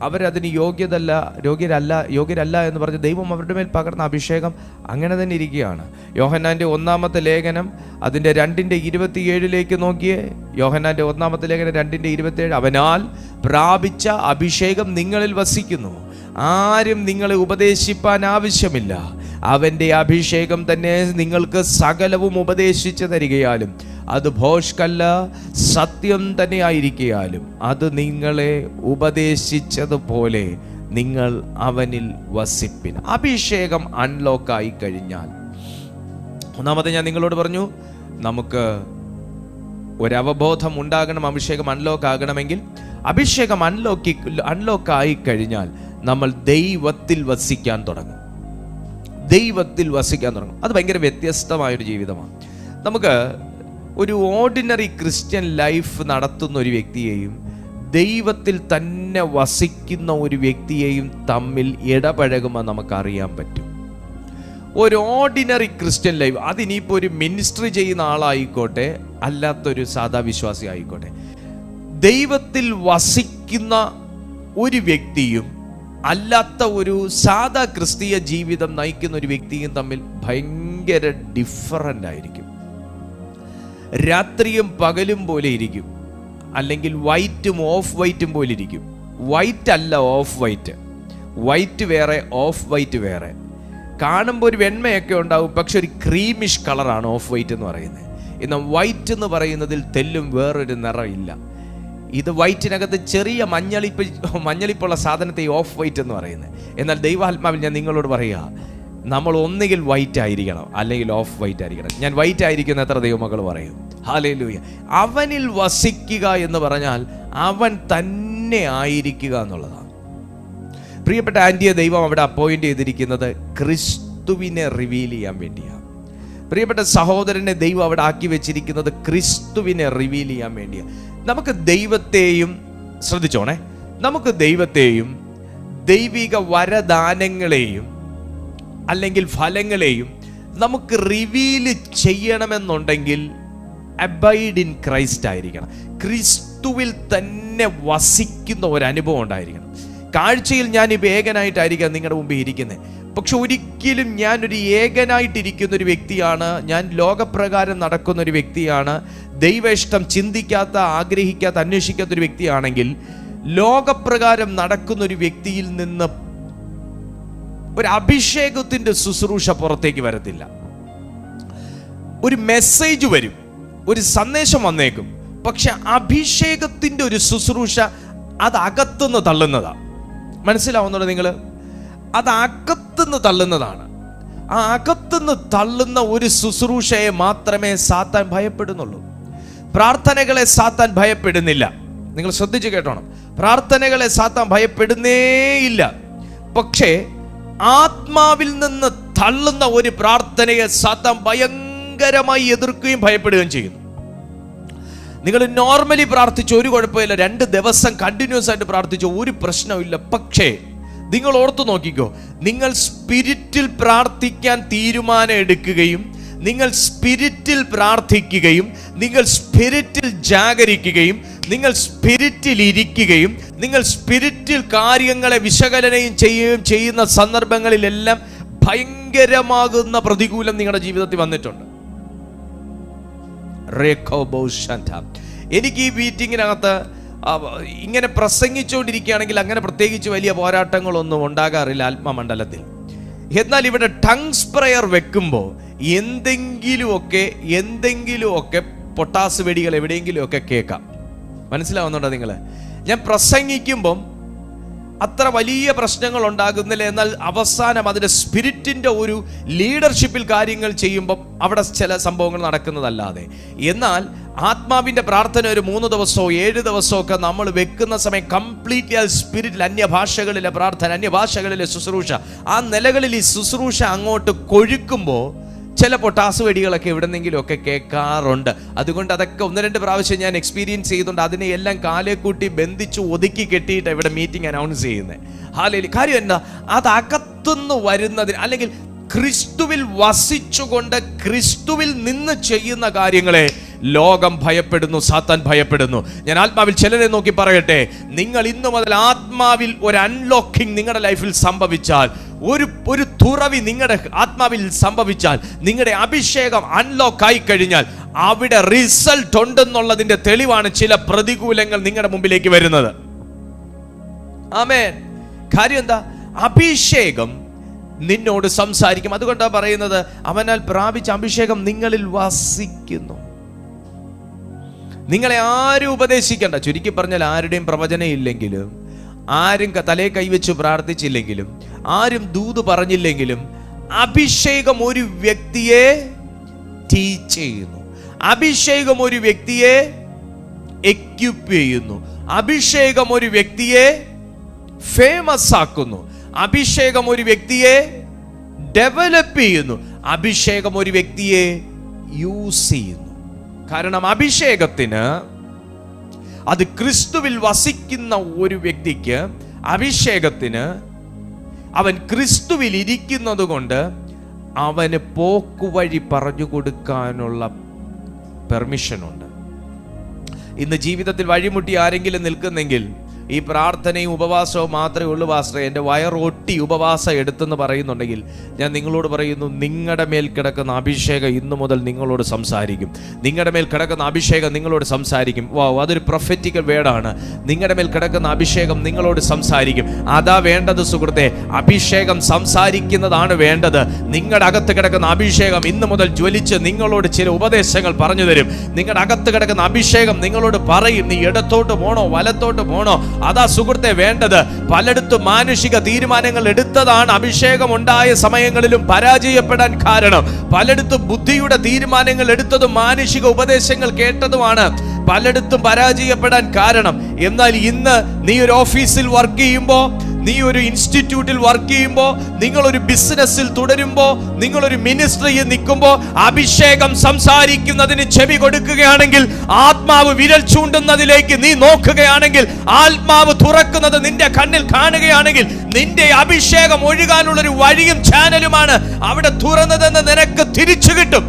അവരതിന് യോഗ്യരല്ല എന്ന് പറഞ്ഞ് ദൈവം അവരുടെ മേൽ പകർന്ന അഭിഷേകം അങ്ങനെ തന്നെ ഇരിക്കുകയാണ്. യോഹന്നാൻ്റെ 1-ാമത്തെ ലേഖനം അതിൻ്റെ 2:27 നോക്കിയേ. യോഹന്നാൻ്റെ 1-ാമത്തെ ലേഖനം 2:27, അവനാൽ പ്രാപിച്ച അഭിഷേകം നിങ്ങളിൽ വസിക്കുന്നു, ആരും നിങ്ങളെ ഉപദേശിപ്പാൻ ആവശ്യമില്ല, അവൻ്റെ അഭിഷേകം തന്നെ നിങ്ങൾക്ക് സകലവും ഉപദേശിച്ചു തരികയാലും അത് ഭോഷ്കല്ല സത്യം തന്നെ ആയിരിക്കയാലും അത് നിങ്ങളെ ഉപദേശിച്ചതുപോലെ നിങ്ങൾ അവനിൽ വസിപ്പിൻ. അഭിഷേകം അൺലോക്കായി കഴിഞ്ഞാൽ, ഒന്നാമത് ഞാൻ നിങ്ങളോട് പറഞ്ഞു, നമുക്ക് ഒരവബോധം ഉണ്ടാകണം. അഭിഷേകം അൺലോക്ക് ആകണമെങ്കിൽ അഭിഷേകം അൺലോക്ക് ആയി കഴിഞ്ഞാൽ നമ്മൾ ദൈവത്തിൽ വസിക്കാൻ തുടങ്ങും. അത് ഭയങ്കര വ്യത്യസ്തമായൊരു ജീവിതമാണ്. നമുക്ക് ഒരു ഓർഡിനറി ക്രിസ്ത്യൻ ലൈഫ് നടത്തുന്ന ഒരു വ്യക്തിയെയും ദൈവത്തിൽ തന്നെ വസിക്കുന്ന ഒരു വ്യക്തിയെയും തമ്മിൽ ഇടപഴകുമ്പോൾ നമുക്കറിയാൻ പറ്റും. ഒരു ഓർഡിനറി ക്രിസ്ത്യൻ ലൈഫ്, അതിനിപ്പോൾ ഒരു മിനിസ്ട്രി ചെയ്യുന്ന ആളായിക്കോട്ടെ, അല്ലാത്തൊരു സാധാ വിശ്വാസി ആയിക്കോട്ടെ, ദൈവത്തിൽ വസിക്കുന്ന ഒരു വ്യക്തിയും അല്ലാത്ത ഒരു സാധാ ക്രിസ്തീയ ജീവിതം നയിക്കുന്ന ഒരു വ്യക്തിയും തമ്മിൽ ഭയങ്കര ഡിഫറൻ്റ് ആയിരിക്കും. രാത്രിയും പകലും പോലെ ഇരിക്കും, അല്ലെങ്കിൽ വൈറ്റും ഓഫ് വൈറ്റും പോലെ ഇരിക്കും. വൈറ്റ് അല്ല ഓഫ് വൈറ്റ്, വൈറ്റ് വേറെ ഓഫ് വൈറ്റ് വേറെ. കാണുമ്പോൾ ഒരു വെണ്മയൊക്കെ ഉണ്ടാവും, പക്ഷെ ഒരു ക്രീമിഷ് കളറാണ് ഓഫ് വൈറ്റ് എന്ന് പറയുന്നത്. എന്നാൽ വൈറ്റ് എന്ന് പറയുന്നതിൽ തെല്ലും വേറൊരു നിറമില്ല. ഇത് വൈറ്റിനകത്ത് ചെറിയ മഞ്ഞളിപ്പുള്ള സാധനത്തെ ഓഫ് വൈറ്റ് എന്ന് പറയുന്നത്. എന്നാൽ ദൈവാത്മാവിൽ ഞാൻ നിങ്ങളോട് പറയുക, നമ്മൾ ഒന്നുകിൽ വൈറ്റ് ആയിരിക്കണം, അല്ലെങ്കിൽ ഓഫ് വൈറ്റ് ആയിരിക്കണം. ഞാൻ വൈറ്റ് ആയിരിക്കുന്ന എത്ര ദൈവമക്കൾ പറയും? ഹല്ലേലൂയ. അവനിൽ വസിക്കുക എന്ന് പറഞ്ഞാൽ അവൻ തന്നെ ആയിരിക്കുക എന്നുള്ളതാണ്. പ്രിയപ്പെട്ട ആൻറ്റിയെ ദൈവം അവിടെ അപ്പോയിന്റ് ചെയ്തിരിക്കുന്നത് ക്രിസ്തുവിനെ റിവീൽ ചെയ്യാൻ വേണ്ടിയാണ്. പ്രിയപ്പെട്ട സഹോദരനെ ദൈവം അവിടെ ആക്കി വെച്ചിരിക്കുന്നത് ക്രിസ്തുവിനെ റിവീൽ ചെയ്യാൻ വേണ്ടിയാണ്. നമുക്ക് ദൈവത്തെയും, ശ്രദ്ധിച്ചോണേ, നമുക്ക് ദൈവത്തെയും ദൈവിക വരദാനങ്ങളെയും അല്ലെങ്കിൽ ഫലങ്ങളെയും നമുക്ക് റിവീൽ ചെയ്യണമെന്നുണ്ടെങ്കിൽ അബൈഡ് ഇൻ ക്രൈസ്റ്റ് ആയിരിക്കണം. ക്രിസ്തുവിൽ തന്നെ വസിക്കുന്ന ഒരു അനുഭവം ഉണ്ടായിരിക്കണം. കാഴ്ചയിൽ ഞാനിപ്പോൾ ഏകനായിട്ടായിരിക്കാം നിങ്ങളുടെ മുമ്പിൽ ഇരിക്കുന്നത്, പക്ഷെ ഒരിക്കലും ഞാനൊരു ഏകനായിട്ടിരിക്കുന്ന ഒരു വ്യക്തിയാണ്, ഞാൻ ലോകപ്രകാരം നടക്കുന്ന ഒരു വ്യക്തിയാണ്, ദൈവ ഇഷ്ടം ചിന്തിക്കാത്ത, ആഗ്രഹിക്കാത്ത, അന്വേഷിക്കാത്ത ഒരു വ്യക്തിയാണെങ്കിൽ ലോകപ്രകാരം നടക്കുന്ന ഒരു വ്യക്തിയിൽ നിന്ന് ഒരു അഭിഷേകത്തിന്റെ ശുശ്രൂഷ പുറത്തേക്ക് വരത്തില്ല. ഒരു മെസ്സേജ് വരും, ഒരു സന്ദേശം വന്നേക്കും, പക്ഷെ അഭിഷേകത്തിന്റെ ഒരു ശുശ്രൂഷ അത് അകത്തുനിന്ന് തള്ളുന്നതാണ്. മനസ്സിലാവുന്നുണ്ടോ നിങ്ങൾ? അത് അകത്തുനിന്ന് തള്ളുന്നതാണ്. ആ അകത്തുനിന്ന് തള്ളുന്ന ഒരു ശുശ്രൂഷയെ മാത്രമേ സാത്താൻ ഭയപ്പെടുന്നുള്ളൂ. പ്രാർത്ഥനകളെ സാത്താൻ ഭയപ്പെടുന്നില്ല. നിങ്ങൾ ശ്രദ്ധിച്ചു കേട്ടോണം, പ്രാർത്ഥനകളെ സാത്താൻ ഭയപ്പെടുന്നേയില്ല. പക്ഷേ ആത്മാവിൽ നിന്ന് തള്ളുന്ന ഒരു പ്രാർത്ഥനയെ സാത്താൻ ഭയങ്കരമായി എതിർക്കുകയും ഭയപ്പെടുകയും ചെയ്യുന്നു. നിങ്ങൾ നോർമലി പ്രാർത്ഥിച്ചു, ഒരു കുഴപ്പമില്ല, 2 ദിവസം കണ്ടിന്യൂസ് ആയിട്ട് പ്രാർത്ഥിച്ചു, ഒരു പ്രശ്നമില്ല. പക്ഷേ നിങ്ങൾ ഓർത്തു നോക്കിക്കോ, നിങ്ങൾ സ്പിരിറ്റിൽ പ്രാർത്ഥിക്കാൻ തീരുമാനം എടുക്കുകയും, നിങ്ങൾ സ്പിരിറ്റിൽ പ്രാർത്ഥിക്കുകയും, നിങ്ങൾ സ്പിരിറ്റിൽ ജാഗരിക്കുകയും, നിങ്ങൾ സ്പിരിറ്റിൽ ഇരിക്കുകയും, നിങ്ങൾ സ്പിരിറ്റിൽ കാര്യങ്ങളെ വിശകലനം ചെയ്യുന്ന സന്ദർഭങ്ങളിലെല്ലാം ഭയങ്കരമാകുന്ന പ്രതികൂലം നിങ്ങളുടെ ജീവിതത്തിൽ വന്നിട്ടുണ്ട്. എനിക്ക് ഈ മീറ്റിങ്ങിനകത്ത് ഇങ്ങനെ പ്രസംഗിച്ചുകൊണ്ടിരിക്കുകയാണെങ്കിൽ അങ്ങനെ പ്രത്യേകിച്ച് വലിയ പോരാട്ടങ്ങളൊന്നും ഉണ്ടാകാറില്ല ആത്മമണ്ഡലത്തിൽ. എന്നാൽ ഇവിടെ ടങ്സ് പ്രയർ വെക്കുമ്പോൾ എന്തെങ്കിലുമൊക്കെ പൊട്ടാസ് വെടികൾ എവിടെയെങ്കിലുമൊക്കെ കേൾക്കാം. മനസ്സിലാവുന്നുണ്ടോ നിങ്ങൾ? ഞാൻ പ്രസംഗിക്കുമ്പം അത്ര വലിയ പ്രശ്നങ്ങൾ ഉണ്ടാകുന്നില്ല, എന്നാൽ അവസാനം അതിൻ്റെ സ്പിരിറ്റിൻ്റെ ഒരു ലീഡർഷിപ്പിൽ കാര്യങ്ങൾ ചെയ്യുമ്പം അവിടെ ചില സംഭവങ്ങൾ നടക്കുന്നതല്ലാതെ. എന്നാൽ ആത്മാവിൻ്റെ പ്രാർത്ഥന ഒരു 3 ദിവസമോ 7 ദിവസമോ ഒക്കെ നമ്മൾ വെക്കുന്ന സമയം കംപ്ലീറ്റ്ലി അത് സ്പിരിറ്റിൽ, അന്യഭാഷകളിലെ പ്രാർത്ഥന, അന്യഭാഷകളിലെ ശുശ്രൂഷ, ആ നിലകളിൽ ഈ ശുശ്രൂഷ അങ്ങോട്ട് കൊഴുക്കുമ്പോൾ ചില പൊട്ടാസ് വെടികളൊക്കെ എവിടെന്നെങ്കിലും ഒക്കെ കേൾക്കാറുണ്ട്. അതുകൊണ്ട് അതൊക്കെ 1-2 പ്രാവശ്യം ഞാൻ എക്സ്പീരിയൻസ് ചെയ്തുകൊണ്ട് അതിനെ എല്ലാം കാലേ കൂട്ടി ബന്ധിച്ച് ഒതുക്കി കെട്ടിയിട്ട് ഇവിടെ മീറ്റിംഗ് അനൗൺസ് ചെയ്യുന്നത്. ഹാലേലൂയ. കാര്യം എന്താ? അത് അകത്തുനിന്ന് വരുന്നതിന്, അല്ലെങ്കിൽ ക്രിസ്തുവിൽ വസിച്ചുകൊണ്ട് ക്രിസ്തുവിൽ നിന്ന് ചെയ്യുന്ന കാര്യങ്ങളെ ലോകം ഭയപ്പെടുന്നു, സാത്താൻ ഭയപ്പെടുന്നു. ഞാൻ ആത്മാവിൽ ചിലരെ നോക്കി പറയട്ടെ, നിങ്ങൾ ഇന്നു മുതൽ ആത്മാവിൽ ഒരു അൺലോക്കിംഗ് നിങ്ങളുടെ ലൈഫിൽ സംഭവിച്ചാൽ, ഒരു തുറവി നിങ്ങളുടെ ആത്മാവിൽ സംഭവിച്ചാൽ, നിങ്ങളുടെ അഭിഷേകം അൺലോക്ക് ആയി കഴിഞ്ഞാൽ അവിടെ റിസൾട്ട് ഉണ്ടെന്നുള്ളതിന്റെ തെളിവാണ് ചില പ്രതികൂലങ്ങൾ നിങ്ങളുടെ മുമ്പിലേക്ക് വരുന്നത്. ആമേൻ. കാര്യം എന്താ? അഭിഷേകം നിന്നോട് സംസാരിക്കും. അതുകൊണ്ടാണ് പറയുന്നത്, അവനാൽ പ്രാപിച്ച അഭിഷേകം നിങ്ങളിൽ വസിക്കുന്നു. നിങ്ങളെ ആരും ഉപദേശിക്കണ്ട. ചുരുക്കി പറഞ്ഞാൽ ആരുടെയും പ്രവചനം ഇല്ലെങ്കിലും, ആരും തലേ കൈവച്ച് പ്രാർത്ഥിച്ചില്ലെങ്കിലും, ആരും ദൂത് പറഞ്ഞില്ലെങ്കിലും, അഭിഷേകം ഒരു വ്യക്തിയെ ടീച്ച് ചെയ്യുന്നു. അഭിഷേകം ഒരു വ്യക്തിയെ എക്യുപ്പ് ചെയ്യുന്നു. അഭിഷേകം ഒരു വ്യക്തിയെ ഫേമസ് ആക്കുന്നു. അഭിഷേകം ഒരു വ്യക്തിയെ ഡെവലപ്പ് ചെയ്യുന്നു. അഭിഷേകം ഒരു വ്യക്തിയെ യൂസ് ചെയ്യുന്നു. കാരണം അഭിഷേകത്തിന്, അത് ക്രിസ്തുവിൽ വസിക്കുന്ന ഒരു വ്യക്തിക്ക് അഭിഷേകത്തിന്, അവൻ ക്രിസ്തുവിൽ ഇരിക്കുന്നത് കൊണ്ട് അവന് പോക്കുവഴി പറഞ്ഞു കൊടുക്കാനുള്ള പെർമിഷനുണ്ട്. ഇന്ന് ജീവിതത്തിൽ വഴിമുട്ടി ആരെങ്കിലും നിൽക്കുന്നെങ്കിൽ ഈ പ്രാർത്ഥനയും ഉപവാസവും മാത്രമേ ഉള്ളൂ പാസ്റ്ററെ, എൻ്റെ വയറൊട്ടി ഉപവാസം എടുത്തെന്ന് പറയുന്നുണ്ടെങ്കിൽ ഞാൻ നിങ്ങളോട് പറയുന്നു, നിങ്ങളുടെ മേൽ കിടക്കുന്ന അഭിഷേകം ഇന്നു മുതൽ നിങ്ങളോട് സംസാരിക്കും. നിങ്ങളുടെ മേൽ കിടക്കുന്ന അഭിഷേകം നിങ്ങളോട് സംസാരിക്കും. അതൊരു പ്രൊഫറ്റിക്കൽ വേർഡാണ്. നിങ്ങളുടെ മേൽ കിടക്കുന്ന അഭിഷേകം നിങ്ങളോട് സംസാരിക്കും. അതാ വേണ്ടത് സുഹൃത്തെ. അഭിഷേകം സംസാരിക്കുന്നതാണ് വേണ്ടത്. നിങ്ങളുടെ അകത്ത് കിടക്കുന്ന അഭിഷേകം ഇന്നു മുതൽ ജ്വലിച്ച് നിങ്ങളോട് ചില ഉപദേശങ്ങൾ പറഞ്ഞു തരും. നിങ്ങളുടെ അകത്ത് കിടക്കുന്ന അഭിഷേകം നിങ്ങളോട് പറയും, നീ ഇടത്തോട്ട് പോണോ വലത്തോട്ട് പോണോ. അതാ സുഹൃത്തെ വേണ്ടത്. പലയിടത്തും മാനുഷിക തീരുമാനങ്ങൾ എടുത്തതാണ് അഭിഷേകം ഉണ്ടായ സമയങ്ങളിലും പരാജയപ്പെടാൻ കാരണം. പലയിടത്തും ബുദ്ധിയുടെ തീരുമാനങ്ങൾ എടുത്തതും മാനുഷിക ഉപദേശങ്ങൾ കേട്ടതുമാണ് പലയിടത്തും പരാജയപ്പെടാൻ കാരണം. എന്നാൽ ഇന്ന് നീ ഒരു ഓഫീസിൽ വർക്ക് ചെയ്യുമ്പോൾ, നീ ഒരു ഇൻസ്റ്റിറ്റ്യൂട്ടിൽ വർക്ക് ചെയ്യുമ്പോൾ, നിങ്ങളൊരു ബിസിനസ്സിൽ തുടരുമ്പോൾ, നിങ്ങളൊരു മിനിസ്ട്രിയിൽ നിൽക്കുമ്പോൾ, അഭിഷേകം സംസാരിക്കുന്നതിന് ചെവി കൊടുക്കുകയാണെങ്കിൽ, ആത്മാവ് വിരൽ ചൂണ്ടുന്നതിലേക്ക് നീ നോക്കുകയാണെങ്കിൽ, ആത്മാവ് തുറക്കുന്നത് നിന്റെ കണ്ണിൽ കാണുകയാണെങ്കിൽ, നിന്റെ അഭിഷേകം ഒഴുകാനുള്ളൊരു വഴിയും ചാനലുമാണ് അവിടെ തുറന്നതെന്ന് നിനക്ക് തിരിച്ചു കിട്ടും.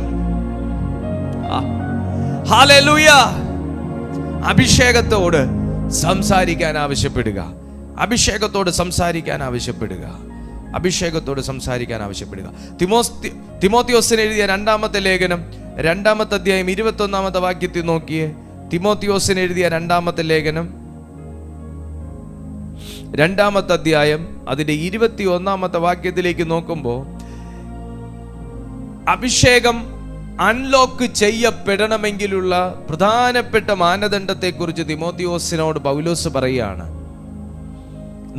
ഹല്ലേലൂയ. അഭിഷേകത്തോട് സംസാരിക്കാൻ ആവശ്യപ്പെടുക. അഭിഷേകത്തോട് സംസാരിക്കാൻ ആവശ്യപ്പെടുക. അഭിഷേകത്തോട് സംസാരിക്കാൻ ആവശ്യപ്പെടുക. തിമോത്തിയോസിന് എഴുതിയ രണ്ടാമത്തെ ലേഖനം 2-ാമത്തെ അധ്യായം 21-ാമത്തെ വാക്യത്തിൽ നോക്കിയേ. തിമോത്തിയോസിന് എഴുതിയ രണ്ടാമത്തെ ലേഖനം 2-ാമത്തെ അധ്യായം അതിന്റെ 21-ാമത്തെ വാക്യത്തിലേക്ക് നോക്കുമ്പോൾ, അഭിഷേകം അൺലോക്ക് ചെയ്യപ്പെടണമെങ്കിലുള്ള പ്രധാനപ്പെട്ട മാനദണ്ഡത്തെക്കുറിച്ച് തിമോത്തിയോസിനോട് പൗലോസ് പറയുകയാണ്.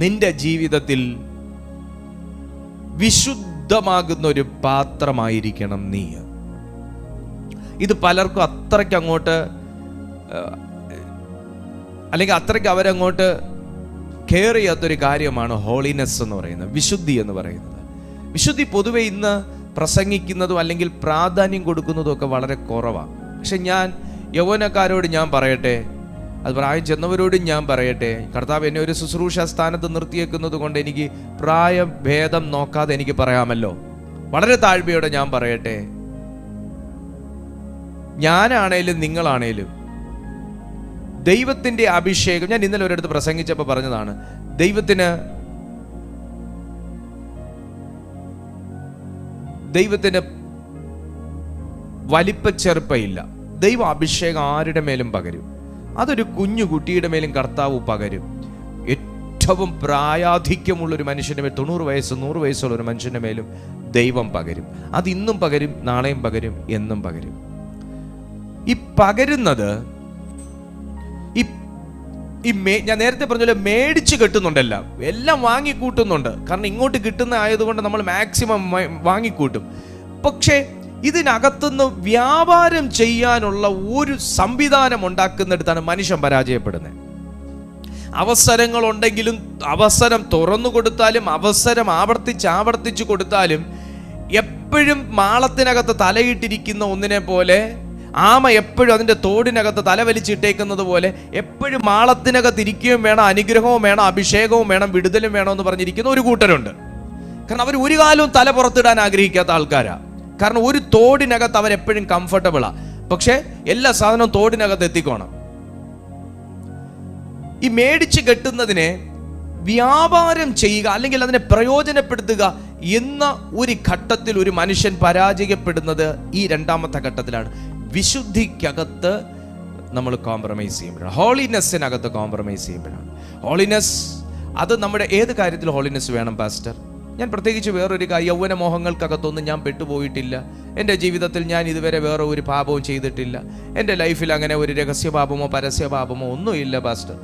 നിന്റെ ജീവിതത്തിൽ വിശുദ്ധമാകുന്ന ഒരു പാത്രമായിരിക്കണം നീ. ഇത് പലർക്കും അത്രയ്ക്ക് അങ്ങോട്ട്, അല്ലെങ്കിൽ അത്രയ്ക്ക് അവരങ്ങോട്ട് കെയർ ചെയ്യാത്തൊരു കാര്യമാണ് ഹോളിനെസ് എന്ന് പറയുന്നത്, വിശുദ്ധി എന്ന് പറയുന്നത്. വിശുദ്ധി പൊതുവെ ഇന്ന് പ്രസംഗിക്കുന്നതും അല്ലെങ്കിൽ പ്രാധാന്യം കൊടുക്കുന്നതും ഒക്കെ വളരെ കുറവാണ്. പക്ഷെ ഞാൻ യൗവനക്കാരോട് ഞാൻ പറയട്ടെ, അത് പ്രായം ചെന്നവരോടും ഞാൻ പറയട്ടെ, കർത്താവ് എന്നെ ഒരു ശുശ്രൂഷ സ്ഥാനത്ത് നിർത്തിയേക്കുന്നത് കൊണ്ട് എനിക്ക് പ്രായഭേദം നോക്കാതെ എനിക്ക് പറയാമല്ലോ. വളരെ താഴ്മയോടെ ഞാൻ പറയട്ടെ, ഞാനാണേലും നിങ്ങളാണേലും ദൈവത്തിന്റെ അഭിഷേകം, ഞാൻ ഇന്നലെ ഒരിടത്ത് പ്രസംഗിച്ചപ്പോൾ പറഞ്ഞതാണ്, ദൈവത്തിന് വലിപ്പച്ചെറുപ്പയില്ല. ദൈവ അഭിഷേകം ആരുടെ മേലും പകരും. അതൊരു കുഞ്ഞു കുട്ടിയുടെ മേലും കർത്താവ് പകരും. ഏറ്റവും പ്രായാധിക്യമുള്ളൊരു മനുഷ്യന്റെ മേൽ, 90 വയസ്സ് 100 വയസ്സുള്ള ഒരു മനുഷ്യന്റെ മേലും ദൈവം പകരും. അത് ഇന്നും പകരും, നാളെയും പകരും, എന്നും പകരും. ഈ പകരുന്നത് ഞാൻ നേരത്തെ പറഞ്ഞ മേടിച്ച് കെട്ടുന്നുണ്ടല്ല, എല്ലാം വാങ്ങിക്കൂട്ടുന്നുണ്ട്. കാരണം ഇങ്ങോട്ട് കിട്ടുന്ന ആയതുകൊണ്ട് നമ്മൾ മാക്സിമം വാങ്ങിക്കൂട്ടും. പക്ഷേ ഇതിനകത്തുനിന്ന് വ്യാപാരം ചെയ്യാനുള്ള ഒരു സംവിധാനം ഉണ്ടാക്കുന്നിടത്താണ് മനുഷ്യൻ പരാജയപ്പെടുന്നത്. അവസരങ്ങളുണ്ടെങ്കിലും, അവസരം തുറന്നു കൊടുത്താലും, അവസരം ആവർത്തിച്ച് കൊടുത്താലും, എപ്പോഴും മാളത്തിനകത്ത് തലയിട്ടിരിക്കുന്ന ഒന്നിനെ പോലെ, ആമ എപ്പോഴും അതിൻ്റെ തോടിനകത്ത് തല വലിച്ചിട്ടേക്കുന്നത് പോലെ എപ്പോഴും മാളത്തിനകത്ത് ഇരിക്കുകയും വേണം, അനുഗ്രഹവും വേണം, അഭിഷേകവും വേണം, വിടുതലും വേണം എന്ന് പറഞ്ഞിരിക്കുന്ന ഒരു കൂട്ടരുണ്ട്. കാരണം അവർ ഒരു കാലവും തല പുറത്തിടാൻ ആഗ്രഹിക്കാത്ത ആൾക്കാരാണ്. കാരണം ഒരു തോടിനകത്ത് അവരെപ്പോഴും കംഫർട്ടബിളാ. പക്ഷെ എല്ലാ സാധനവും തോടിനകത്ത് എത്തിക്കോണം. ഈ മേടിച്ച് കെട്ടുന്നതിനെ വ്യാപാരം ചെയ്യുക അല്ലെങ്കിൽ അതിനെ പ്രയോജനപ്പെടുത്തുക എന്ന ഒരു ഘട്ടത്തിൽ ഒരു മനുഷ്യൻ പരാജയപ്പെടുന്നത് ഈ രണ്ടാമത്തെ ഘട്ടത്തിലാണ്. വിശുദ്ധിക്കകത്ത് നമ്മൾ കോംപ്രമൈസ് ചെയ്യുമ്പോഴാണ്, ഹോളിനെസ്സിനകത്ത് കോംപ്രമൈസ് ചെയ്യുമ്പോഴാണ്. ഹോളിനെസ് അത് നമ്മുടെ ഏത് കാര്യത്തിൽ ഹോളിനെസ് വേണം പാസ്റ്റർ? ഞാൻ പ്രത്യേകിച്ച് വേറൊരു കാര്യം, യൗവന മോഹങ്ങൾക്കകത്തൊന്നും ഞാൻ പെട്ടുപോയിട്ടില്ല. എൻ്റെ ജീവിതത്തിൽ ഞാൻ ഇതുവരെ വേറെ ഒരു പാപവും ചെയ്തിട്ടില്ല. എൻ്റെ ലൈഫിൽ അങ്ങനെ ഒരു രഹസ്യപാപമോ പരസ്യപാപമോ ഒന്നുമില്ല പാസ്റ്റർ.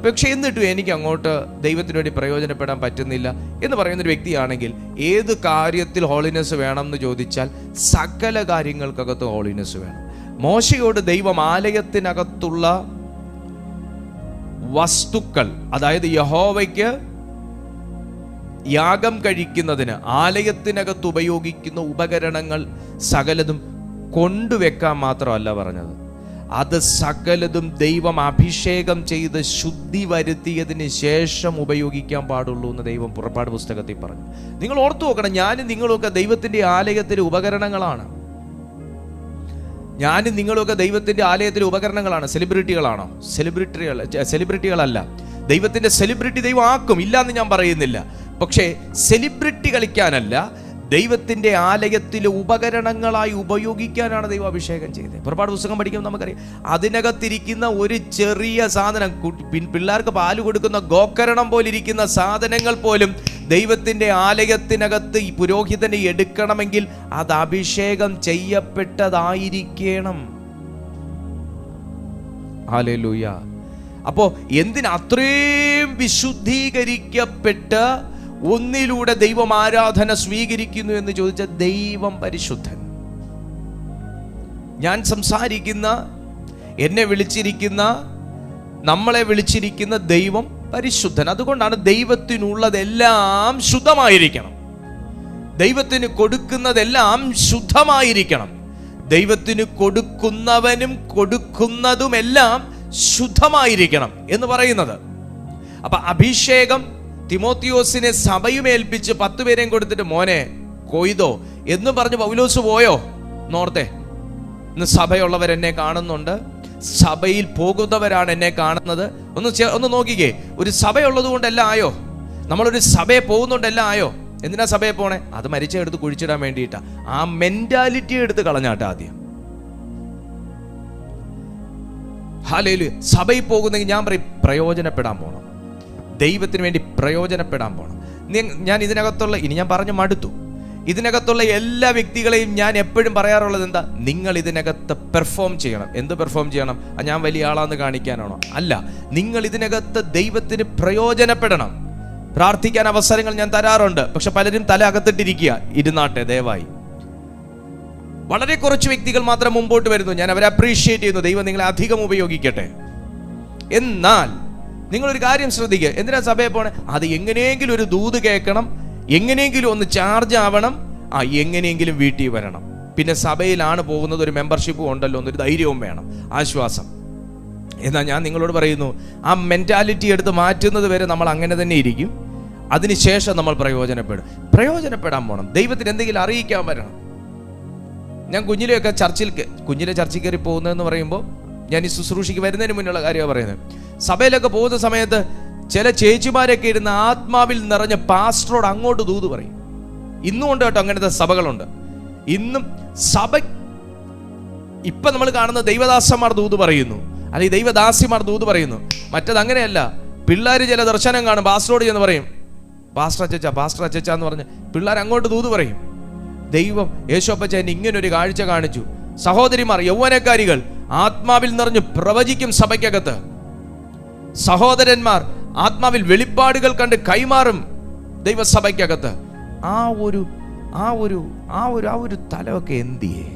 പക്ഷെ എന്നിട്ടും എനിക്ക് അങ്ങോട്ട് ദൈവത്തിന് വേണ്ടി പ്രയോജനപ്പെടാൻ പറ്റുന്നില്ല എന്ന് പറയുന്നൊരു വ്യക്തിയാണെങ്കിൽ ഏത് കാര്യത്തിൽ ഹോളിനെസ് വേണം എന്ന് ചോദിച്ചാൽ സകല കാര്യങ്ങൾക്കകത്ത് ഹോളിനെസ് വേണം. മോശയോട് ദൈവം ആലയത്തിനകത്തുള്ള വസ്തുക്കൾ, അതായത് യഹോവയ്ക്ക് യാഗം കഴിക്കുന്നതിന് ആലയത്തിനകത്ത് ഉപയോഗിക്കുന്ന ഉപകരണങ്ങൾ സകലതും കൊണ്ടുവെക്കാൻ മാത്രമല്ല പറഞ്ഞത്, അത് സകലതും ദൈവം അഭിഷേകം ചെയ്ത് ശുദ്ധി വരുത്തിയതിന് ശേഷം ഉപയോഗിക്കാൻ പാടുള്ളൂ എന്ന് ദൈവം പുറപ്പാട് പുസ്തകത്തിൽ പറഞ്ഞു. നിങ്ങൾ ഓർത്തു നോക്കണം, ഞാനും നിങ്ങളുമൊക്കെ ദൈവത്തിന്റെ ആലയത്തിലെ ഉപകരണങ്ങളാണ്. ഞാനും നിങ്ങളുമൊക്കെ ദൈവത്തിന്റെ ആലയത്തിലെ ഉപകരണങ്ങളാണ്. സെലിബ്രിറ്റികളാണോ? സെലിബ്രിറ്റികളല്ല. ദൈവത്തിന്റെ സെലിബ്രിറ്റി ദൈവം ആക്കും, ഇല്ലാന്ന് ഞാൻ പറയുന്നില്ല. പക്ഷേ സെലിബ്രിറ്റി കളിക്കാനല്ല, ദൈവത്തിന്റെ ആലയത്തിലെ ഉപകരണങ്ങളായി ഉപയോഗിക്കാനാണ് ദൈവം അഭിഷേകം ചെയ്തത്. പുറപ്പാട് പുസ്തകം പഠിക്കുമ്പോൾ നമുക്കറിയാം, അതിനകത്തിരിക്കുന്ന ഒരു ചെറിയ സാധനം, പിള്ളേർക്ക് പാല് കൊടുക്കുന്ന ഗോകരണം പോലിരിക്കുന്ന സാധനങ്ങൾ പോലും ദൈവത്തിന്റെ ആലയത്തിനകത്ത് ഈ പുരോഹിതനെ എടുക്കണമെങ്കിൽ അത് അഭിഷേകം ചെയ്യപ്പെട്ടതായിരിക്കണം. ഹല്ലേലൂയ. അപ്പോ അത്രയും വിശുദ്ധീകരിക്കപ്പെട്ട ഒന്നിലൂടെ ദൈവം ആരാധന സ്വീകരിക്കുന്നു എന്ന് ചോദിച്ചാൽ ദൈവം പരിശുദ്ധൻ. ഞാൻ സംസാരിക്കുന്ന, എന്നെ വിളിച്ചിരിക്കുന്ന, നമ്മളെ വിളിച്ചിരിക്കുന്ന ദൈവം പരിശുദ്ധൻ. അതുകൊണ്ടാണ് ദൈവത്തിനുള്ളതെല്ലാം ശുദ്ധമായിരിക്കണം, ദൈവത്തിന് കൊടുക്കുന്നതെല്ലാം ശുദ്ധമായിരിക്കണം, ദൈവത്തിന് കൊടുക്കുന്നവനും കൊടുക്കുന്നതുമെല്ലാം ശുദ്ധമായിരിക്കണം എന്ന് പറയുന്നത്. അപ്പൊ അഭിഷേകം തിമോത്തിയോസിനെ സഭയും ഏൽപ്പിച്ച് 10 പേരെയും കൊടുത്തിട്ട് മോനെ കൊയ്തോ എന്ന് പറഞ്ഞ് പൗലോസ് പോയോ? നോർത്തെ, ഇന്ന് സഭയുള്ളവരെന്നെ കാണുന്നുണ്ട്, സഭയിൽ പോകുന്നവരാണ് എന്നെ കാണുന്നത്. ഒന്ന് നോക്കിക്കേ, ഒരു സഭയുള്ളത് കൊണ്ടെല്ലാം ആയോ? നമ്മളൊരു സഭയെ പോകുന്നുണ്ടെല്ലാം ആയോ? എന്തിനാ സഭയെ പോണേ? അത് മരിച്ചെടുത്ത് കുഴിച്ചിടാൻ വേണ്ടിയിട്ടാ. ആ മെന്റാലിറ്റി എടുത്ത് കളഞ്ഞാട്ടെ ആദ്യം. ഹല്ലേലൂയ. സഭയിൽ പോകുന്നെങ്കിൽ ഞാൻ പറയും പ്രയോജനപ്പെടാൻ പോണം, ദൈവത്തിന് വേണ്ടി പ്രയോജനപ്പെടാൻ പോണം. ഞാൻ ഇതിനകത്തുള്ള, ഇനി ഞാൻ പറഞ്ഞു മടുത്തു, ഇതിനകത്തുള്ള എല്ലാ വ്യക്തികളെയും ഞാൻ എപ്പോഴും പറയാറുള്ളത് എന്താ? നിങ്ങൾ ഇതിനകത്ത് പെർഫോം ചെയ്യണം. എന്ത് പെർഫോം ചെയ്യണം? ഞാൻ വലിയ ആളാന്ന് കാണിക്കാനാണോ? അല്ല, നിങ്ങൾ ഇതിനകത്ത് ദൈവത്തിന് പ്രയോജനപ്പെടണം. പ്രാർത്ഥിക്കാൻ അവസരങ്ങൾ ഞാൻ തരാറുണ്ട്, പക്ഷെ പലരും തല അകത്തിട്ടിരിക്കുക. ഇരുന്നാട്ടെ ദയവായി. വളരെ കുറച്ച് വ്യക്തികൾ മാത്രം മുമ്പോട്ട് വരുന്നു, ഞാൻ അവരെ അപ്രീഷിയേറ്റ് ചെയ്യുന്നു. ദൈവം നിങ്ങളെ അധികം ഉപയോഗിക്കട്ടെ. എന്നാൽ നിങ്ങളൊരു കാര്യം ശ്രദ്ധിക്കുക, എന്തിനാ സഭയെ പോണേ? അത് എങ്ങനെയെങ്കിലും ഒരു ദൂത് കേൾക്കണം, എങ്ങനെയെങ്കിലും ഒന്ന് ചാർജ് ആവണം, എങ്ങനെയെങ്കിലും വീട്ടിൽ വരണം. പിന്നെ സഭയിലാണ് പോകുന്നത്, ഒരു മെമ്പർഷിപ്പും ഉണ്ടല്ലോ എന്നൊരു ധൈര്യവും വേണം, ആശ്വാസം. എന്നാൽ ഞാൻ നിങ്ങളോട് പറയുന്നു, ആ മെന്റാലിറ്റി എടുത്ത് മാറ്റുന്നത് വരെ നമ്മൾ അങ്ങനെ തന്നെ ഇരിക്കും. അതിനുശേഷം നമ്മൾ പ്രയോജനപ്പെടാൻ പോകണം. ദൈവത്തിന് എന്തെങ്കിലും അറിയിക്കാൻ വരണം. ഞാൻ കുഞ്ഞിലെ ചർച്ചിൽ കയറി പോകുന്നതെന്ന് പറയുമ്പോൾ ഞാൻ ഈ ശുശ്രൂഷയ്ക്ക് വരുന്നതിന് മുന്നുള്ള കാര്യമാണ് പറയുന്നത്. സഭയിലൊക്കെ പോകുന്ന സമയത്ത് ചില ചേച്ചിമാരൊക്കെ ഇരുന്ന് ആത്മാവിൽ നിറഞ്ഞ പാസ്റ്ററോട് അങ്ങോട്ട് ദൂത് പറയും. ഇന്നും ഉണ്ട് കേട്ടോ, അങ്ങനത്തെ സഭകളുണ്ട്. ഇന്നും സഭ ഇപ്പൊ നമ്മൾ കാണുന്ന ദൈവദാസന്മാർ ദൂത് പറയുന്നു, അല്ലെങ്കിൽ ദൈവദാസിമാർ ദൂത് പറയുന്നു. മറ്റത് അങ്ങനെയല്ല. പിള്ളേർ ചില ദർശനം കാണും, പാസ്റ്ററോട് ചെന്ന് പറയും പാസ്റ്റർ അച്ചച്ച എന്ന് പറഞ്ഞ് പിള്ളേർ അങ്ങോട്ട് ദൂത് പറയും. ദൈവം യേശോപ്പച്ചൻ ഇങ്ങനൊരു കാഴ്ച കാണിച്ചു. സഹോദരിമാർ, യൗവനക്കാരികൾ ആത്മാവിൽ നിറഞ്ഞ് പ്രവചിക്കും സഭയ്ക്കകത്ത്. സഹോദരന്മാർ ആത്മാവിൽ വെളിപ്പാടുകൾ കണ്ട് കൈമാറും ദൈവസഭയ്ക്കകത്ത്. ആ ഒരു തലമൊക്കെ എന്തിയേ?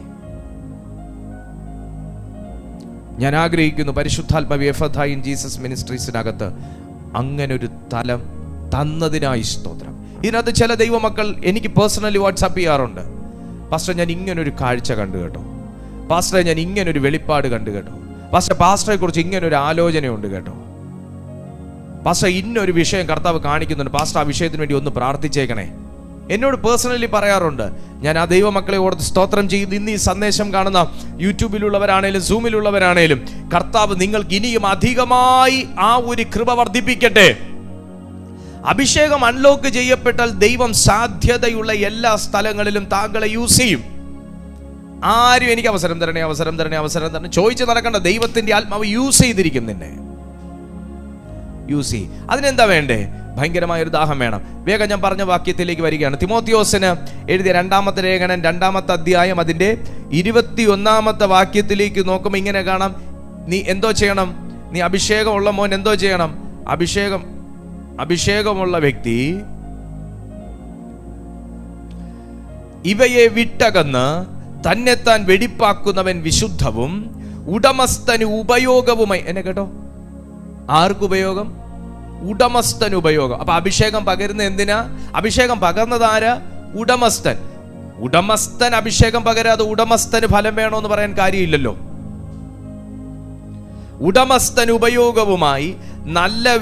ഞാൻ ആഗ്രഹിക്കുന്നു പരിശുദ്ധാത്മാവ് എഫഥാ ഇൻ ജീസസ് മിനിസ്ട്രീസിനകത്ത് അങ്ങനൊരു തലം തന്നതിനായി സ്തോത്രം. ഇതിനകത്ത് ചില ദൈവമക്കൾ എനിക്ക് പേഴ്സണലി വാട്സാപ്പ് ചെയ്യാറുണ്ട്. പാസ്റ്റർ, ഞാൻ ഇങ്ങനൊരു കാഴ്ച കണ്ടു കേട്ടോ. പാസ്റ്ററെ, ഞാൻ ഇങ്ങനൊരു വെളിപ്പാട് കണ്ടു കേട്ടോ. പാസ്റ്ററെ കുറിച്ച് ഇങ്ങനൊരു ആലോചനയുണ്ട് കേട്ടോ. പാസ്റ്റർ, ഇന്നൊരു വിഷയം കർത്താവ് കാണിക്കുന്നുണ്ട്. പാസ്റ്റർ, ആ വിഷയത്തിന് വേണ്ടി ഒന്ന് പ്രാർത്ഥിച്ചേക്കണേ. എന്നോട് പേഴ്സണലി പറയാറുണ്ട്. ഞാൻ ആ ദൈവമക്കളെ ഓർത്ത് സ്തോത്രം ചെയ്യുന്നു. ഇന്ന് ഈ സന്ദേശം കാണുന്ന യൂട്യൂബിലുള്ളവരാണേലും സൂമിലുള്ളവരാണേലും കർത്താവ് നിങ്ങൾക്ക് ഇനിയും അധികമായി ആ ഒരു കൃപ വർദ്ധിപ്പിക്കട്ടെ. അഭിഷേകം അൺലോക്ക് ചെയ്യപ്പെട്ടാൽ ദൈവം സാധ്യതയുള്ള എല്ലാ സ്ഥലങ്ങളിലും താങ്കളെ യൂസ് ചെയ്യും. ആരും എനിക്ക് അവസരം തരണേ ചോദിച്ച് നടക്കണ്ട. ദൈവത്തിന്റെ ആത്മാവ് യൂസ് ചെയ്തിരിക്കും നിന്നെ. യൂസ് ചെയ്യും. അതിനെന്താ വേണ്ടേ? ഭയങ്കരമായൊരു ദാഹം വേണം. വേഗം ഞാൻ പറഞ്ഞ വാക്യത്തിലേക്ക് വരികയാണ്. തിമോത്തിയോസിന് എഴുതിയ 2-ാമത്തെ ലേഖനം 2-ാമത്തെ അധ്യായം അതിന്റെ 21-ാമത്തെ വാക്യത്തിലേക്ക് നോക്കുമ്പോൾ ഇങ്ങനെ കാണാം. നീ എന്തോ ചെയ്യണം? നീ അഭിഷേകമുള്ള മോൻ എന്തോ ചെയ്യണം? അഭിഷേകമുള്ള വ്യക്തി ഇവയെ വിട്ടകന്ന് തന്നെത്താൻ വെടിപ്പാക്കുന്നവൻ വിശുദ്ധവും ഉടമസ്ഥന് ഉപയോഗവുമായി. എന്നെ കേട്ടോ, ആർക്കുപയോഗം? ഉടമസ്ഥന് ഉപയോഗം. അപ്പൊ അഭിഷേകം പകരുന്ന എന്തിനാ? അഭിഷേകം പകർന്നത് ആരാ? ഉടമസ്ഥൻ. ഉടമസ്ഥൻ അഭിഷേകം പകരാതെ ഉടമസ്ഥന് ഫലം വേണമെന്ന് പറയാൻ കാര്യമില്ലല്ലോ. ഉടമസ്ഥൻ ഉപയോഗവുമായി നല്ല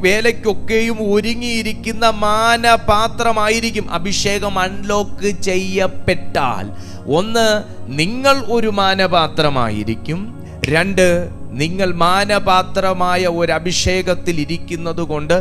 വേലയ്ക്കൊക്കെയും ഒരുങ്ങിയിരിക്കുന്ന മാനപാത്രമായിരിക്കും. അഭിഷേകം അൺലോക്ക് ചെയ്യപ്പെട്ടാൽ, ഒന്ന്, നിങ്ങൾ ഒരു മാനപാത്രമായിരിക്കും. രണ്ട്, നിങ്ങൾ മാനപാത്രമായ ഒരു അഭിഷേകത്തിൽ ഇരിക്കുന്നത് കൊണ്ട്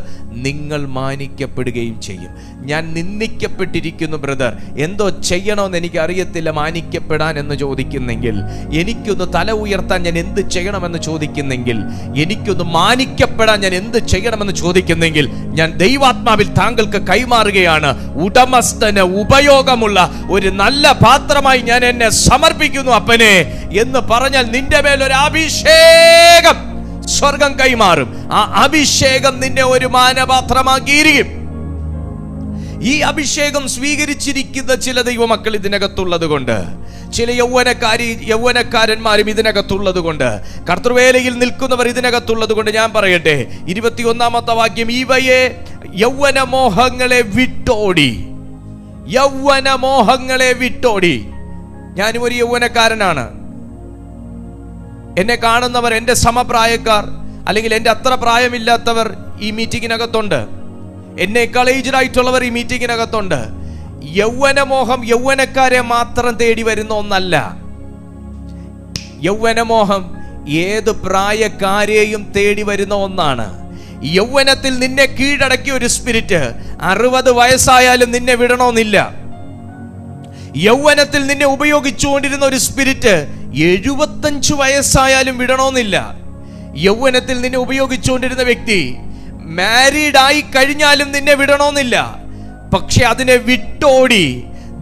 നിങ്ങൾ മാനിക്കപ്പെടുകയും ചെയ്യും. ഞാൻ നിന്ദിക്കപ്പെട്ടിരിക്കുന്നു ബ്രദർ, എന്തോ ചെയ്യണമെന്ന് എനിക്ക് അറിയത്തില്ല മാനിക്കപ്പെടാൻ എന്ന് ചോദിക്കുന്നെങ്കിൽ, എനിക്കൊന്ന് തല ഉയർത്താൻ ഞാൻ എന്ത് ചെയ്യണമെന്ന് ചോദിക്കുന്നെങ്കിൽ, എനിക്കൊന്ന് മാനിക്കപ്പെടാൻ ഞാൻ എന്ത് ചെയ്യണമെന്ന് ചോദിക്കുന്നെങ്കിൽ, ഞാൻ ദൈവാത്മാവിൽ താങ്കൾക്ക് കൈമാറുകയാണ്. ഉടമസ്ഥന് ഉപയോഗമുള്ള ഒരു നല്ല പാത്രമായി ഞാൻ എന്നെ സമർപ്പിക്കുന്നു അപ്പനെ എന്ന് പറഞ്ഞാൽ നിന്റെ മേൽ ഒരു അഭിഷേകം സ്വർഗം കൈമാറും. ആ അഭിഷേകം നിന്നെ ഒരു മാനപാത്രമാക്കിയിരിക്കും. ഈ അഭിഷേകം സ്വീകരിച്ചിരിക്കുന്ന ചില ദൈവമക്കൾ ഇതിനകത്തുള്ളത് കൊണ്ട്, ചില യൗവനക്കാരന്മാരും ഇതിനകത്തുള്ളത് കൊണ്ട്, കർത്തൃവേലയിൽ നിൽക്കുന്നവർ ഇതിനകത്തുള്ളത് കൊണ്ട് ഞാൻ പറയട്ടെ, 21-ാമത്തെ വാക്യം, ഇവയെ യൗവനമോഹങ്ങളെ വിട്ടോടി. യൗവനമോഹങ്ങളെ വിട്ടോടി. ഞാനും ഒരു യൗവനക്കാരനാണ്. എന്നെ കാണുന്നവർ, എൻ്റെ സമപ്രായക്കാർ അല്ലെങ്കിൽ എൻ്റെ അത്ര പ്രായമില്ലാത്തവർ ഈ മീറ്റിങ്ങിനകത്തുണ്ട്. എന്നേക്കാൾ ഏജ്ഡ് ആയിട്ടുള്ളവർ ഈ മീറ്റിങ്ങിനകത്തുണ്ട്. യൗവനമോഹം യൗവനക്കാരെ മാത്രം തേടി വരുന്ന ഒന്നല്ല. യൗവനമോഹം ഏത് പ്രായക്കാരെയും തേടി വരുന്ന ഒന്നാണ്. യൗവനത്തിൽ നിന്നെ കീഴടക്കിയ ഒരു സ്പിരിറ്റ് 60 വയസ്സായാലും നിന്നെ വിടണമെന്നില്ല. യൗവനത്തിൽ നിന്നെ ഉപയോഗിച്ചുകൊണ്ടിരുന്ന ഒരു സ്പിരിറ്റ് 75 വയസ്സായാലും വിടണമെന്നില്ല. യൗവനത്തിൽ നിന്നെ ഉപയോഗിച്ചുകൊണ്ടിരുന്ന വ്യക്തി മാരീഡ് ആയി കഴിഞ്ഞാലും നിന്നെ വിടണമെന്നില്ല. പക്ഷെ അതിനെ വിട്ടോടി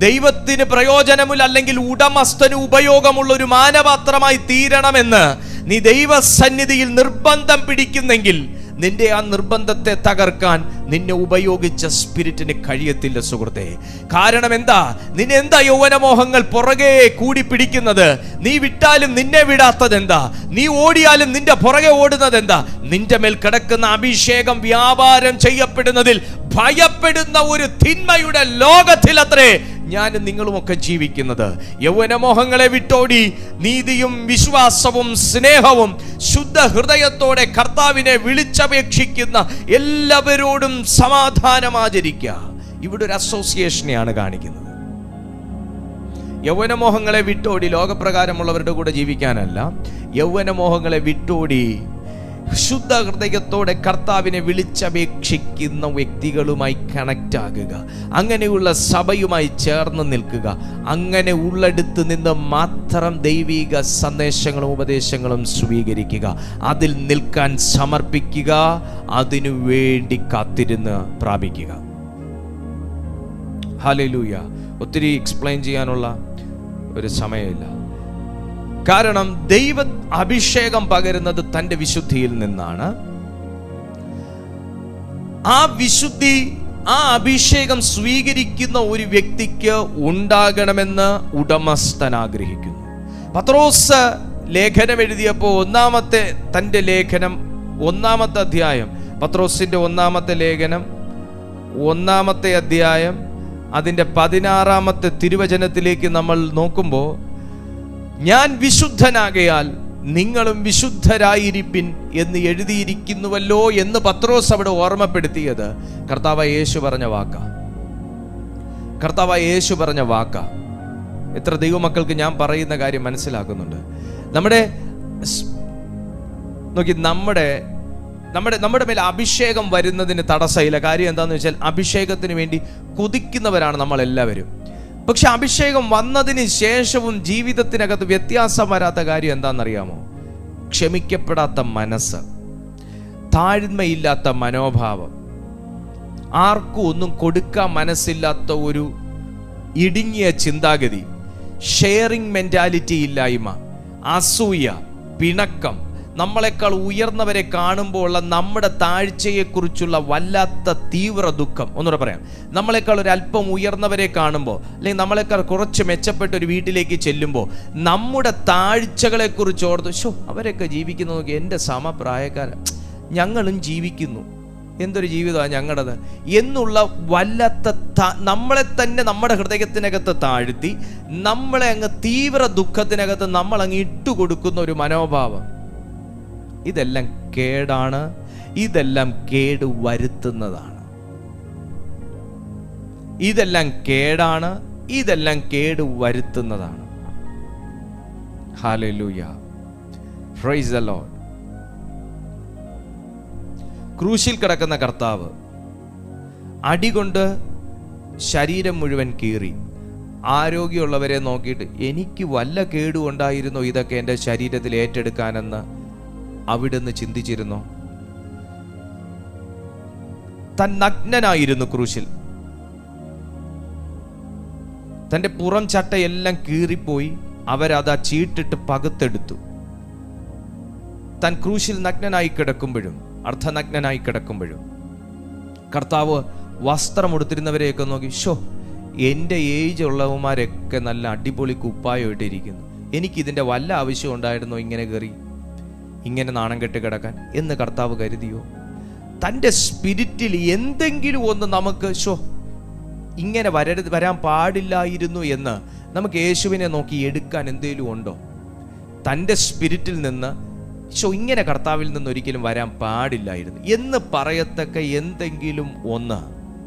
ദൈവത്തിന് പ്രയോജനമുള്ള അല്ലെങ്കിൽ ഉടമസ്ഥന് ഉപയോഗമുള്ള ഒരു മാനപാത്രമായി തീരണമെന്ന് നീ ദൈവസന്നിധിയിൽ നിർബന്ധം പിടിക്കുന്നെങ്കിൽ, നിന്റെ ആ നിർബന്ധത്തെ തകർക്കാൻ നിന്നെ ഉപയോഗിച്ച സ്പിരിറ്റിന് കഴിയത്തില്ല സുഹൃത്തെ. കാരണം എന്താ? നിന്നെ എന്താ യൗവനമോഹങ്ങൾ പുറകെ കൂടി പിടിക്കുന്നത്? നീ വിട്ടാലും നിന്നെ വിടാത്തത് എന്താ? നീ ഓടിയാലും നിന്റെ പുറകെ ഓടുന്നത് എന്താ? നിന്റെ മേൽ കിടക്കുന്ന അഭിഷേകം വ്യാപാരം ചെയ്യപ്പെടുന്നതിൽ ഭയപ്പെടുന്ന ഒരു തിന്മയുടെ ലോകത്തിൽ അത്രേ ഞാനും നിങ്ങളുമൊക്കെ ജീവിക്കുന്നത്. യൗവനമോഹങ്ങളെ വിട്ടോടി നീതിയും വിശ്വാസവും സ്നേഹവും ശുദ്ധ ഹൃദയത്തോടെ കർത്താവിനെ വിളിച്ചപേക്ഷിക്കുന്ന എല്ലാവരോടും സമാധാനം ആചരിക്കുക. ഇവിടെ ഒരു അസോസിയേഷനെയാണ് കാണിക്കുന്നത്. യൗവനമോഹങ്ങളെ വിട്ടോടി ലോകപ്രകാരമുള്ളവരുടെ കൂടെ ജീവിക്കാനല്ല, യൗവനമോഹങ്ങളെ വിട്ടോടി ശുദ്ധ ഹൃദയത്തോടെ കർത്താവിനെ വിളിച്ചപേക്ഷിക്കുന്ന വ്യക്തികളുമായി കണക്റ്റ് ആകുക. അങ്ങനെയുള്ള സഭയുമായി ചേർന്ന് നിൽക്കുക. അങ്ങനെ ഉള്ളടുത്ത് നിന്ന് മാത്രം ദൈവിക സന്ദേശങ്ങളും ഉപദേശങ്ങളും സ്വീകരിക്കുക. അതിൽ നിൽക്കാൻ സമർപ്പിക്കുക. അതിനു വേണ്ടി കാത്തിരുന്ന് പ്രാപിക്കുക. ഹല്ലേലൂയ. ഒത്തിരി എക്സ്പ്ലെയിൻ ചെയ്യാനുള്ള ഒരു സമയമില്ല. കാരണം ദൈവ അഭിഷേകം പകരുന്നത് തൻ്റെ വിശുദ്ധിയിൽ നിന്നാണ്. ആ വിശുദ്ധി, ആ അഭിഷേകം സ്വീകരിക്കുന്ന ഒരു വ്യക്തിക്ക് ഉണ്ടാകണമെന്ന് ഉടമസ്ഥൻ ആഗ്രഹിക്കുന്നു. പത്രോസ് ലേഖനം എഴുതിയപ്പോൾ തൻ്റെ ലേഖനം 1-ാമത്തെ അധ്യായം, പത്രോസിന്റെ 1-ാമത്തെ ലേഖനം 1-ാമത്തെ അധ്യായം അതിൻ്റെ 16-ാമത്തെ തിരുവചനത്തിലേക്ക് നമ്മൾ നോക്കുമ്പോൾ, ഞാൻ വിശുദ്ധനാകയാൽ നിങ്ങളും വിശുദ്ധരായിരിപ്പിൻ എന്ന് എഴുതിയിരിക്കുന്നുവല്ലോ എന്ന് പത്രോസ് അവിടെ ഓർമ്മപ്പെടുത്തിയത് കർത്താവായ യേശു പറഞ്ഞ വാക്കാ. കർത്താവായ യേശു പറഞ്ഞ വാക്കാ. എത്ര ദൈവമക്കൾക്ക് ഞാൻ പറയുന്ന കാര്യം മനസ്സിലാക്കുന്നുണ്ട്? നമ്മുടെ മേൽ അഭിഷേകം വരുന്നതിന് തടസ്സമില്ല. കാര്യം എന്താണെന്ന് വെച്ചാൽ, അഭിഷേകത്തിന് വേണ്ടി കൊതിക്കുന്നവരാണ് നമ്മളെല്ലാവരും. പക്ഷെ അഭിഷേകം വന്നതിന് ശേഷവും ജീവിതത്തിനകത്ത് വ്യത്യാസം വരാത്ത കാര്യം എന്താണെന്നറിയാമോ? ക്ഷമിക്കപ്പെടാത്ത മനസ്സ്, താഴ്മയില്ലാത്ത മനോഭാവം, ആർക്കും ഒന്നും കൊടുക്കാൻ മനസ്സില്ലാത്ത ഒരു ഇടുങ്ങിയ ചിന്താഗതി, ഷെയറിംഗ് മെന്റാലിറ്റി ഇല്ലായ്മ, അസൂയ, പിണക്കം, നമ്മളെക്കാൾ ഉയർന്നവരെ കാണുമ്പോൾ ഉള്ള നമ്മുടെ താഴ്ചയെക്കുറിച്ചുള്ള വല്ലാത്ത തീവ്ര ദുഃഖം. ഒന്നുകൂടെ പറയാം, നമ്മളെക്കാൾ ഒരു അല്പം ഉയർന്നവരെ കാണുമ്പോൾ, അല്ലെങ്കിൽ നമ്മളെക്കാൾ കുറച്ച് മെച്ചപ്പെട്ട ഒരു വീട്ടിലേക്ക് ചെല്ലുമ്പോൾ നമ്മുടെ താഴ്ചകളെക്കുറിച്ച് ഓർത്ത് അവരൊക്കെ ജീവിക്കുന്നു നോക്കി, എൻ്റെ സമപ്രായക്കാരൻ, ഞങ്ങളും ജീവിക്കുന്നു, എന്തൊരു ജീവിതമാണ് ഞങ്ങളുടേത് എന്നുള്ള വല്ലാത്ത നമ്മളെ തന്നെ നമ്മുടെ ഹൃദയത്തിനകത്ത് താഴ്ത്തി നമ്മളെ അങ്ങ് തീവ്ര ദുഃഖത്തിനകത്ത് നമ്മൾ അങ്ങ് ഇട്ടുകൊടുക്കുന്ന ഒരു മനോഭാവം. ഇതെല്ലാം കേടാണ്, ഇതെല്ലാം കേട് വരുത്തുന്നതാണ്. ഇതെല്ലാം കേടാണ്, ഇതെല്ലാം കേട് വരുത്തുന്നതാണ്. Hallelujah, praise the lord. ക്രൂശിൽ കിടക്കുന്ന കർത്താവ് അടികൊണ്ട് ശരീരം മുഴുവൻ കീറി ആരോഗ്യമുള്ളവരെ നോക്കിയിട്ട് എനിക്ക് വല്ല കേടുകൊണ്ടായിരുന്നോ ഇതൊക്കെ എൻ്റെ ശരീരത്തിൽ ഏറ്റെടുക്കാനെന്ന് അവിടുന്ന് ചിന്തിച്ചിരുന്നോ? താൻ നഗ്നനായിരുന്നു ക്രൂശിൽ. തൻ്റെ പുറം ചട്ടയെല്ലാം കീറിപ്പോയി. അവരത് ആ ചീട്ടിട്ട് പകുത്തെടുത്തു. താൻ ക്രൂശിൽ നഗ്നനായി കിടക്കുമ്പോഴും അർദ്ധനഗ്നനായി കിടക്കുമ്പോഴും കർത്താവ് വസ്ത്രം ഉടുത്തിരുന്നവരെയൊക്കെ നോക്കി, എൻ്റെ ഏജ് ഉള്ളവന്മാരൊക്കെ നല്ല അടിപൊളി കുപ്പായിട്ടിരിക്കുന്നു, എനിക്കിതിൻ്റെ വല്ല ആവശ്യം ഉണ്ടായിരുന്നോ ഇങ്ങനെ കയറി ഇങ്ങനെ നാണം കെട്ട് കിടക്കാൻ എന്ന് കർത്താവ് കരുതിയോ? തൻ്റെ സ്പിരിറ്റിൽ എന്തെങ്കിലും ഒന്ന് നമുക്ക് ഇങ്ങനെ വരാൻ പാടില്ലായിരുന്നു എന്ന് നമുക്ക് യേശുവിനെ നോക്കി എടുക്കാൻ എന്തെങ്കിലും ഉണ്ടോ? തൻ്റെ സ്പിരിറ്റിൽ നിന്ന് ഇങ്ങനെ കർത്താവിൽ നിന്ന് ഒരിക്കലും വരാൻ പാടില്ലായിരുന്നു എന്ന് പറയത്തക്ക എന്തെങ്കിലും ഒന്ന്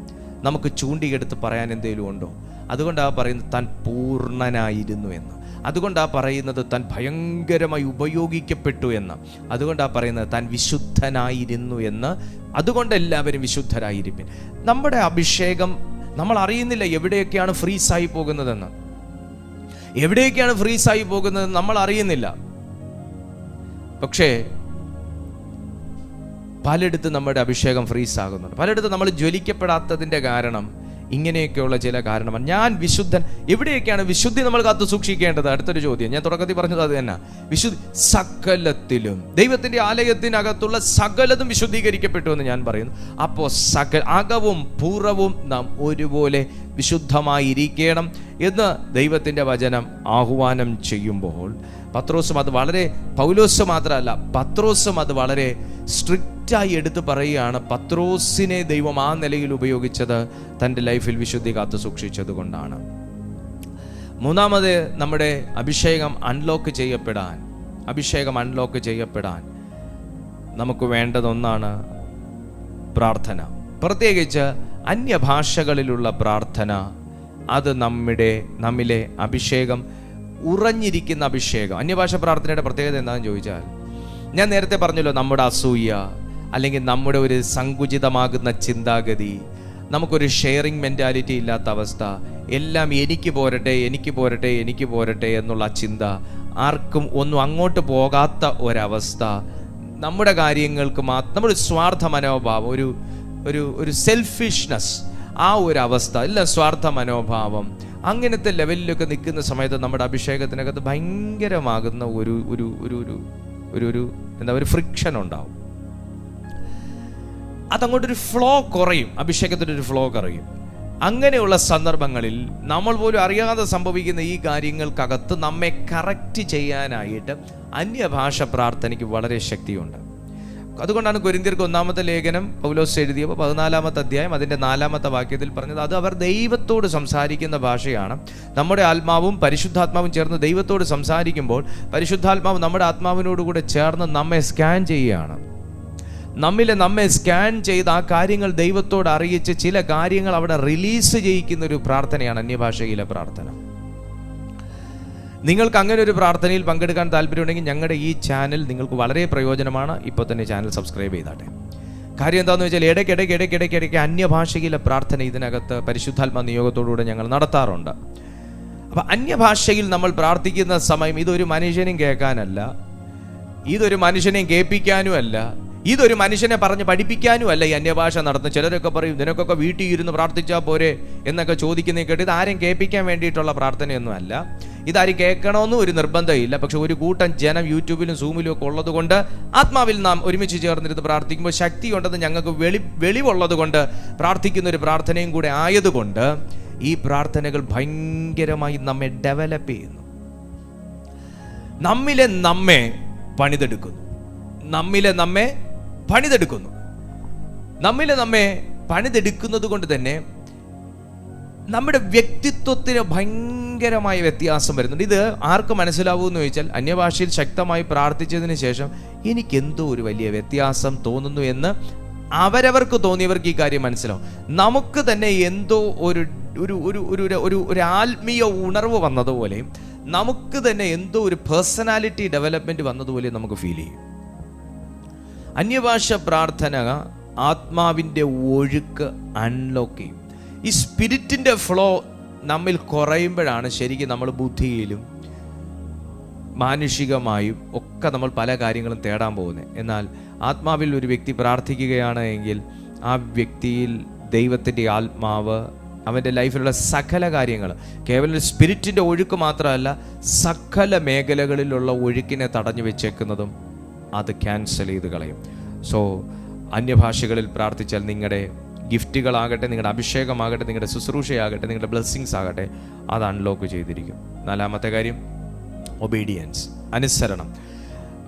നമുക്ക് ചൂണ്ടിയെടുത്ത് പറയാൻ എന്തെങ്കിലും ഉണ്ടോ? അതുകൊണ്ടാണ് പറയുന്നത് താൻ പൂർണ്ണനായിരുന്നു എന്ന്. അതുകൊണ്ടാണ് പറയുന്നത് താൻ ഭയങ്കരമായി ഉപയോഗിക്കപ്പെട്ടു എന്ന്. അതുകൊണ്ടാണ് പറയുന്നത് താൻ വിശുദ്ധനായിരുന്നു എന്ന്. അതുകൊണ്ട് എല്ലാവരും വിശുദ്ധരായിരിക്കും. നമ്മുടെ അഭിഷേകം നമ്മൾ അറിയുന്നില്ല എവിടെയൊക്കെയാണ് ഫ്രീസായി പോകുന്നതെന്ന്. എവിടെയൊക്കെയാണ് ഫ്രീസായി പോകുന്നതെന്ന് നമ്മൾ അറിയുന്നില്ല. പക്ഷേ പലയിടത്ത് നമ്മുടെ അഭിഷേകം ഫ്രീസ് ആകുന്നുണ്ട്. പലയിടത്ത് നമ്മൾ ജ്വലിക്കപ്പെടാത്തതിൻ്റെ കാരണം ഇങ്ങനെയൊക്കെയുള്ള ചില കാരണമാണ്. ഞാൻ വിശുദ്ധൻ. എവിടെയൊക്കെയാണ് വിശുദ്ധി നമ്മൾ കാത്തു സൂക്ഷിക്കേണ്ടത്? അടുത്തൊരു ചോദ്യം. ഞാൻ തുടക്കത്തിൽ പറഞ്ഞത് അത് തന്നെ. വിശുദ്ധി സകലത്തിലും, ദൈവത്തിൻ്റെ ആലയത്തിനകത്തുള്ള സകലതും വിശുദ്ധീകരിക്കപ്പെട്ടു എന്ന് ഞാൻ പറയുന്നു. അപ്പോൾ അകവും പൂർവവും നാം ഒരുപോലെ വിശുദ്ധമായിരിക്കണം എന്ന് ദൈവത്തിൻ്റെ വചനം ആഹ്വാനം ചെയ്യുമ്പോൾ പത്രോസും അത് വളരെ, പൗലോസ് മാത്രമല്ല പത്രോസും അത് വളരെ സ്ട്രിക്റ്റായി എടുത്ത് പറയുകയാണ്. പത്രോസിനെ ദൈവം ആ നിലയിൽ ഉപയോഗിച്ചത് തൻ്റെ ലൈഫിൽ വിശുദ്ധി കാത്തു സൂക്ഷിച്ചത് കൊണ്ടാണ്. മൂന്നാമത്, നമ്മുടെ അഭിഷേകം അൺലോക്ക് ചെയ്യപ്പെടാൻ നമുക്ക് വേണ്ടതൊന്നാണ് പ്രാർത്ഥന. പ്രത്യേകിച്ച് അന്യഭാഷകളിലുള്ള പ്രാർത്ഥന. അത് നമ്മിലെ അഭിഷേകം, ഉറഞ്ഞിരിക്കുന്ന അഭിഷേകം. അന്യഭാഷ പ്രാർത്ഥനയുടെ പ്രത്യേകത എന്താണെന്ന് ചോദിച്ചാൽ, ഞാൻ നേരത്തെ പറഞ്ഞല്ലോ, നമ്മുടെ അസൂയ അല്ലെങ്കിൽ നമ്മുടെ ഒരു സങ്കുചിതമാകുന്ന ചിന്താഗതി, നമുക്കൊരു ഷെയറിങ് മെൻറ്റാലിറ്റി ഇല്ലാത്ത അവസ്ഥ, എല്ലാം എനിക്ക് പോരട്ടെ എന്നുള്ള ചിന്ത, ആർക്കും ഒന്നും അങ്ങോട്ട് പോകാത്ത ഒരവസ്ഥ, നമ്മുടെ കാര്യങ്ങൾക്ക് നമ്മുടെ സ്വാർത്ഥ മനോഭാവം, ഒരു സെൽഫിഷ്നെസ്, ആ ഒരു അവസ്ഥ, എല്ലാം സ്വാർത്ഥ മനോഭാവം, അങ്ങനത്തെ ലെവലിലൊക്കെ നിൽക്കുന്ന സമയത്ത് നമ്മുടെ അഭിഷേകത്തിനകത്ത് ഭയങ്കരമാകുന്ന ഒരു ഫ്രിക്ഷൻ ഉണ്ടാവും. അതങ്ങോട്ടൊരു ഫ്ലോ കുറയും, അഭിഷേകത്തിൻ്റെ ഒരു ഫ്ലോ കുറയും. അങ്ങനെയുള്ള സന്ദർഭങ്ങളിൽ നമ്മൾ പോലും അറിയാതെ സംഭവിക്കുന്ന ഈ കാര്യങ്ങൾക്കകത്ത് നമ്മെ കറക്റ്റ് ചെയ്യാനായിട്ട് അന്യഭാഷ പ്രാർത്ഥനയ്ക്ക് വളരെ ശക്തിയുണ്ട്. അതുകൊണ്ടാണ് കൊരിന്ത്യർക്ക് 1-ാമത്തെ ലേഖനം പൗലോസ് എഴുതിയപ്പോൾ 14-ാമത്തെ അധ്യായം അതിൻ്റെ 4-ാമത്തെ വാക്യത്തിൽ പറഞ്ഞത്, അത് അവർ ദൈവത്തോട് സംസാരിക്കുന്ന ഭാഷയാണ്. നമ്മുടെ ആത്മാവും പരിശുദ്ധാത്മാവും ചേർന്ന് ദൈവത്തോട് സംസാരിക്കുമ്പോൾ പരിശുദ്ധാത്മാവ് നമ്മുടെ ആത്മാവിനോടുകൂടെ ചേർന്ന് നമ്മെ സ്കാൻ ചെയ്യുകയാണ്. നമ്മെ സ്കാൻ ചെയ്ത് ആ കാര്യങ്ങൾ ദൈവത്തോട് അറിയിച്ച് ചില കാര്യങ്ങൾ അവിടെ റിലീസ് ചെയ്യിക്കുന്ന ഒരു പ്രാർത്ഥനയാണ് അന്യഭാഷയിലെ പ്രാർത്ഥന. നിങ്ങൾക്ക് അങ്ങനെ ഒരു പ്രാർത്ഥനയിൽ പങ്കെടുക്കാൻ താല്പര്യമുണ്ടെങ്കിൽ ഞങ്ങളുടെ ഈ ചാനൽ നിങ്ങൾക്ക് വളരെ പ്രയോജനമാണ്. ഇപ്പോൾ തന്നെ ചാനൽ സബ്സ്ക്രൈബ് ചെയ്താട്ടെ. കാര്യം എന്താണെന്ന് വെച്ചാൽ ഇടയ്ക്കിടയ്ക്ക് അന്യഭാഷയിലെ പ്രാർത്ഥന ഇതിനകത്ത് പരിശുദ്ധാത്മ നിയോഗത്തോടുകൂടെ ഞങ്ങൾ നടത്താറുണ്ട്. അപ്പം അന്യഭാഷയിൽ നമ്മൾ പ്രാർത്ഥിക്കുന്ന സമയം ഇതൊരു മനുഷ്യനും കേൾക്കാനല്ല, ഇതൊരു മനുഷ്യനെയും കേൾപ്പിക്കാനുമല്ല, ഇതൊരു മനുഷ്യനെ പറഞ്ഞ് പഠിപ്പിക്കാനും അല്ല ഈ അന്യഭാഷ നടത്തുന്നത്. ചിലരൊക്കെ പറയും നിനക്കൊക്കെ വീട്ടിൽ ഇരുന്ന് പ്രാർത്ഥിച്ചാൽ പോരെ എന്നൊക്കെ ചോദിക്കുന്നേ കേട്ട്. ഇത് ആരും കേൾപ്പിക്കാൻ വേണ്ടിയിട്ടുള്ള പ്രാർത്ഥനയൊന്നും അല്ല. ഇതാരും കേൾക്കണമെന്നും ഒരു നിർബന്ധമില്ല. പക്ഷെ ഒരു കൂട്ടം ജനം യൂട്യൂബിലും സൂമിലും ഒക്കെ ഉള്ളത് കൊണ്ട് ആത്മാവിൽ നാം ഒരുമിച്ച് ചേർന്നിരുന്ന് പ്രാർത്ഥിക്കുമ്പോൾ ശക്തിയുണ്ടെന്ന് ഞങ്ങൾക്ക് വെളിവുള്ളത് കൊണ്ട് പ്രാർത്ഥിക്കുന്ന ഒരു പ്രാർത്ഥനയും കൂടെ ആയതുകൊണ്ട് ഈ പ്രാർത്ഥനകൾ ഭയങ്കരമായി നമ്മെ ഡെവലപ്പ് ചെയ്യുന്നു. നമ്മെ പണിതെടുക്കുന്നത് കൊണ്ട് തന്നെ നമ്മുടെ വ്യക്തിത്വത്തിന് ഭയങ്കരമായ വ്യത്യാസം വരുന്നുണ്ട്. ഇത് ആർക്ക് മനസ്സിലാവുമെന്ന് ചോദിച്ചാൽ, അന്യഭാഷയിൽ ശക്തമായി പ്രാർത്ഥിച്ചതിന് ശേഷം എനിക്കെന്തോ ഒരു വലിയ വ്യത്യാസം തോന്നുന്നു എന്ന് അവരവർക്ക് തോന്നിയവർക്ക് ഈ കാര്യം മനസ്സിലാവും. നമുക്ക് തന്നെ എന്തോ ഒരു ആത്മീയ ഉണർവ് വന്നതുപോലെ, നമുക്ക് തന്നെ എന്തോ ഒരു പേഴ്സണാലിറ്റി ഡെവലപ്മെന്റ് വന്നതുപോലെ നമുക്ക് ഫീൽ ചെയ്യും. അന്യഭാഷ പ്രാർത്ഥന ആത്മാവിൻ്റെ ഒഴുക്ക് അൺലോക്ക് ചെയ്യും. ഈ സ്പിരിറ്റിൻ്റെ ഫ്ലോ നമ്മിൽ കുറയുമ്പോഴാണ് ശരിക്കും നമ്മൾ ബുദ്ധിയിലും മാനുഷികമായും ഒക്കെ നമ്മൾ പല കാര്യങ്ങളും തേടാൻ പോകുന്നത്. എന്നാൽ ആത്മാവിൽ ഒരു വ്യക്തി പ്രാർത്ഥിക്കുകയാണ് എങ്കിൽ ആ വ്യക്തിയിൽ ദൈവത്തിൻ്റെ ആത്മാവ് അവൻ്റെ ലൈഫിലുള്ള സകല കാര്യങ്ങൾ, കേവലം സ്പിരിറ്റിൻ്റെ ഒഴുക്ക് മാത്രമല്ല, സകല മേഖലകളിലുള്ള ഒഴുക്കിനെ തടഞ്ഞു വെച്ചേക്കുന്നതും അത് ക്യാൻസൽ ചെയ്ത് കളയും. സോ അന്യഭാഷകളിൽ പ്രാർത്ഥിച്ചാൽ നിങ്ങളുടെ ഗിഫ്റ്റുകളാകട്ടെ, നിങ്ങളുടെ അഭിഷേകമാകട്ടെ, നിങ്ങളുടെ ശുശ്രൂഷയാകട്ടെ, നിങ്ങളുടെ ബ്ലെസ്സിങ്സ് ആകട്ടെ, അത് അൺലോക്ക് ചെയ്തിരിക്കും. നാലാമത്തെ കാര്യം ഒബീഡിയൻസ്, അനുസരണം.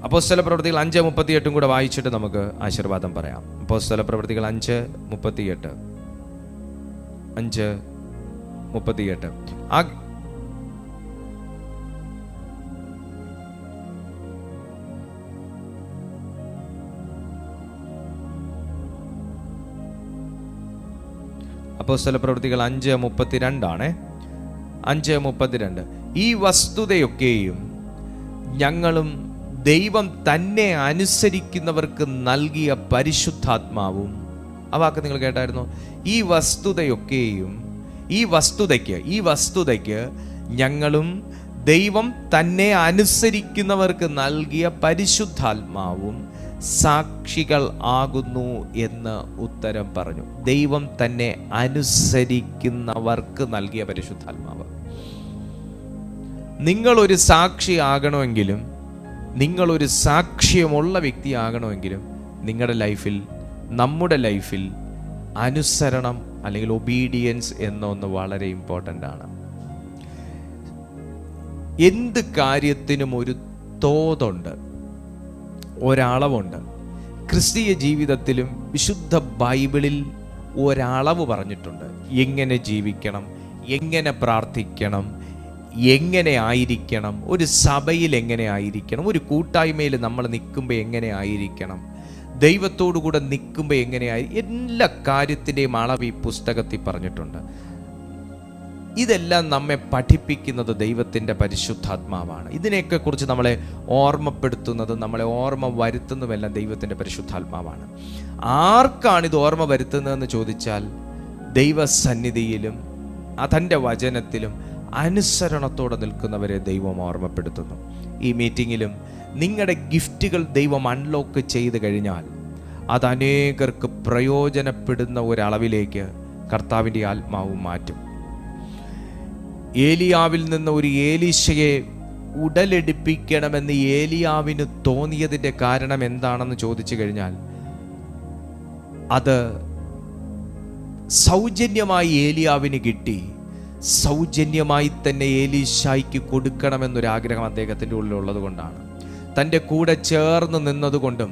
അപ്പോസ്തലപ്രവൃത്തികൾ 5:38 കൂടെ വായിച്ചിട്ട് നമുക്ക് ആശീർവാദം പറയാം. അപ്പോസ്തലപ്രവൃത്തികൾ 5:38 അപ്പോസ്തലപ്രവൃത്തികൾ 5:32 5:32 ഈ വസ്തുതയൊക്കെയും ഞങ്ങളും ദൈവം തന്നെ അനുസരിക്കുന്നവർക്ക് നൽകിയ പരിശുദ്ധാത്മാവും. ആ വാക്ക് നിങ്ങൾ കേട്ടായിരുന്നു? ഈ വസ്തുതയ്ക്ക് ഞങ്ങളും ദൈവം തന്നെ അനുസരിക്കുന്നവർക്ക് നൽകിയ പരിശുദ്ധാത്മാവും സാക്ഷികൾ ആകുന്നു എന്ന് ഉത്തരം പറഞ്ഞു. ദൈവം തന്നെ അനുസരിക്കുന്നവർക്ക് നൽകിയ പരിശുദ്ധാത്മാവ്. നിങ്ങളൊരു സാക്ഷി ആകണമെങ്കിലും, നിങ്ങളൊരു സാക്ഷ്യമുള്ള വ്യക്തിയാകണമെങ്കിലും നമ്മുടെ ലൈഫിൽ അനുസരണം അല്ലെങ്കിൽ ഒബീഡിയൻസ് എന്നൊന്ന് വളരെ ഇമ്പോർട്ടൻ്റ് ആണ്. എന്ത് കാര്യത്തിനും ഒരു തോതുണ്ട്, ഒരളവുണ്ട്. ക്രിസ്തീയ ജീവിതത്തിലും വിശുദ്ധ ബൈബിളിൽ ഒരളവ് പറഞ്ഞിട്ടുണ്ട്. എങ്ങനെ ജീവിക്കണം, എങ്ങനെ പ്രാർത്ഥിക്കണം, എങ്ങനെ ആയിരിക്കണം, ഒരു സഭയിൽ എങ്ങനെ ആയിരിക്കണം, ഒരു കൂട്ടായ്മയിൽ നമ്മൾ നിൽക്കുമ്പോൾ എങ്ങനെ ആയിരിക്കണം, ദൈവത്തോടു കൂടെ നിൽക്കുമ്പോൾ എങ്ങനെയായി, എല്ലാ കാര്യത്തിൻ്റെയും അളവ് ഈ പുസ്തകത്തിൽ പറഞ്ഞിട്ടുണ്ട്. ഇതെല്ലാം നമ്മെ പഠിപ്പിക്കുന്നത് ദൈവത്തിൻ്റെ പരിശുദ്ധാത്മാവാണ്. ഇതിനെയൊക്കെ കുറിച്ച് നമ്മളെ ഓർമ്മപ്പെടുത്തുന്നതും നമ്മളെ ഓർമ്മ വരുത്തുന്നതുമെല്ലാം ദൈവത്തിൻ്റെ പരിശുദ്ധാത്മാവാണ്. ആർക്കാണ് ഇത് ഓർമ്മ വരുത്തുന്നതെന്ന് ചോദിച്ചാൽ, ദൈവസന്നിധിയിലും അതിൻ്റെ വചനത്തിലും അനുസരണത്തോടെ നിൽക്കുന്നവരെ ദൈവം ഓർമ്മപ്പെടുത്തുന്നു. ഈ മീറ്റിങ്ങിലും നിങ്ങളുടെ ഗിഫ്റ്റുകൾ ദൈവം അൺലോക്ക് ചെയ്ത് കഴിഞ്ഞാൽ അത് അനേകർക്ക് പ്രയോജനപ്പെടുന്ന ഒരളവിലേക്ക് കർത്താവിൻ്റെ ആത്മാവ് മാറ്റും. ഏലിയാവിൽ നിന്ന് ഒരു ഏലീശയെ ഉടലെടുപ്പിക്കണമെന്ന് ഏലിയാവിന് തോന്നിയതിൻ്റെ കാരണം എന്താണെന്ന് ചോദിച്ചു കഴിഞ്ഞാൽ, അത് സൗജന്യമായി ഏലിയാവിന് കിട്ടി. സൗജന്യമായി തന്നെ ഏലീശായ്ക്ക് കൊടുക്കണമെന്നൊരാഗ്രഹം അദ്ദേഹത്തിൻ്റെ ഉള്ളിലുള്ളത് കൊണ്ടാണ്. തൻ്റെ കൂടെ ചേർന്ന് നിന്നതുകൊണ്ടും,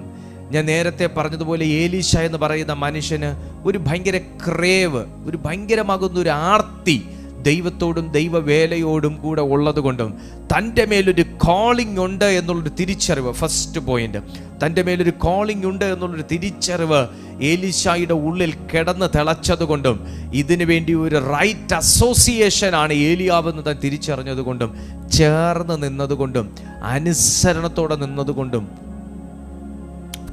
ഞാൻ നേരത്തെ പറഞ്ഞതുപോലെ ഏലീശ എന്ന് പറയുന്ന മനുഷ്യന് ഒരു ഭയങ്കര ക്രേവ്, ഒരു ഭയങ്കരമാകുന്ന ഒരു ആർത്തി ദൈവത്തോടും ദൈവവേലയോടും കൂടെ ഉള്ളത് കൊണ്ടും, തൻ്റെ മേലൊരു കോളിംഗ് ഉണ്ട് എന്നുള്ളൊരു തിരിച്ചറിവ്, ഫസ്റ്റ് പോയിന്റ്, തൻ്റെ മേലൊരു കോളിംഗ് ഉണ്ട് എന്നുള്ളൊരു തിരിച്ചറിവ് ഏലീശായുടെ ഉള്ളിൽ കിടന്ന് തിളച്ചത് കൊണ്ടും, ഇതിനു വേണ്ടി ഒരു റൈറ്റ് അസോസിയേഷൻ ആണ് ഏലിയാവെന്ന് താൻ തിരിച്ചറിഞ്ഞത് കൊണ്ടും, ചേർന്ന് നിന്നതുകൊണ്ടും, അനുസരണത്തോടെ നിന്നതുകൊണ്ടും,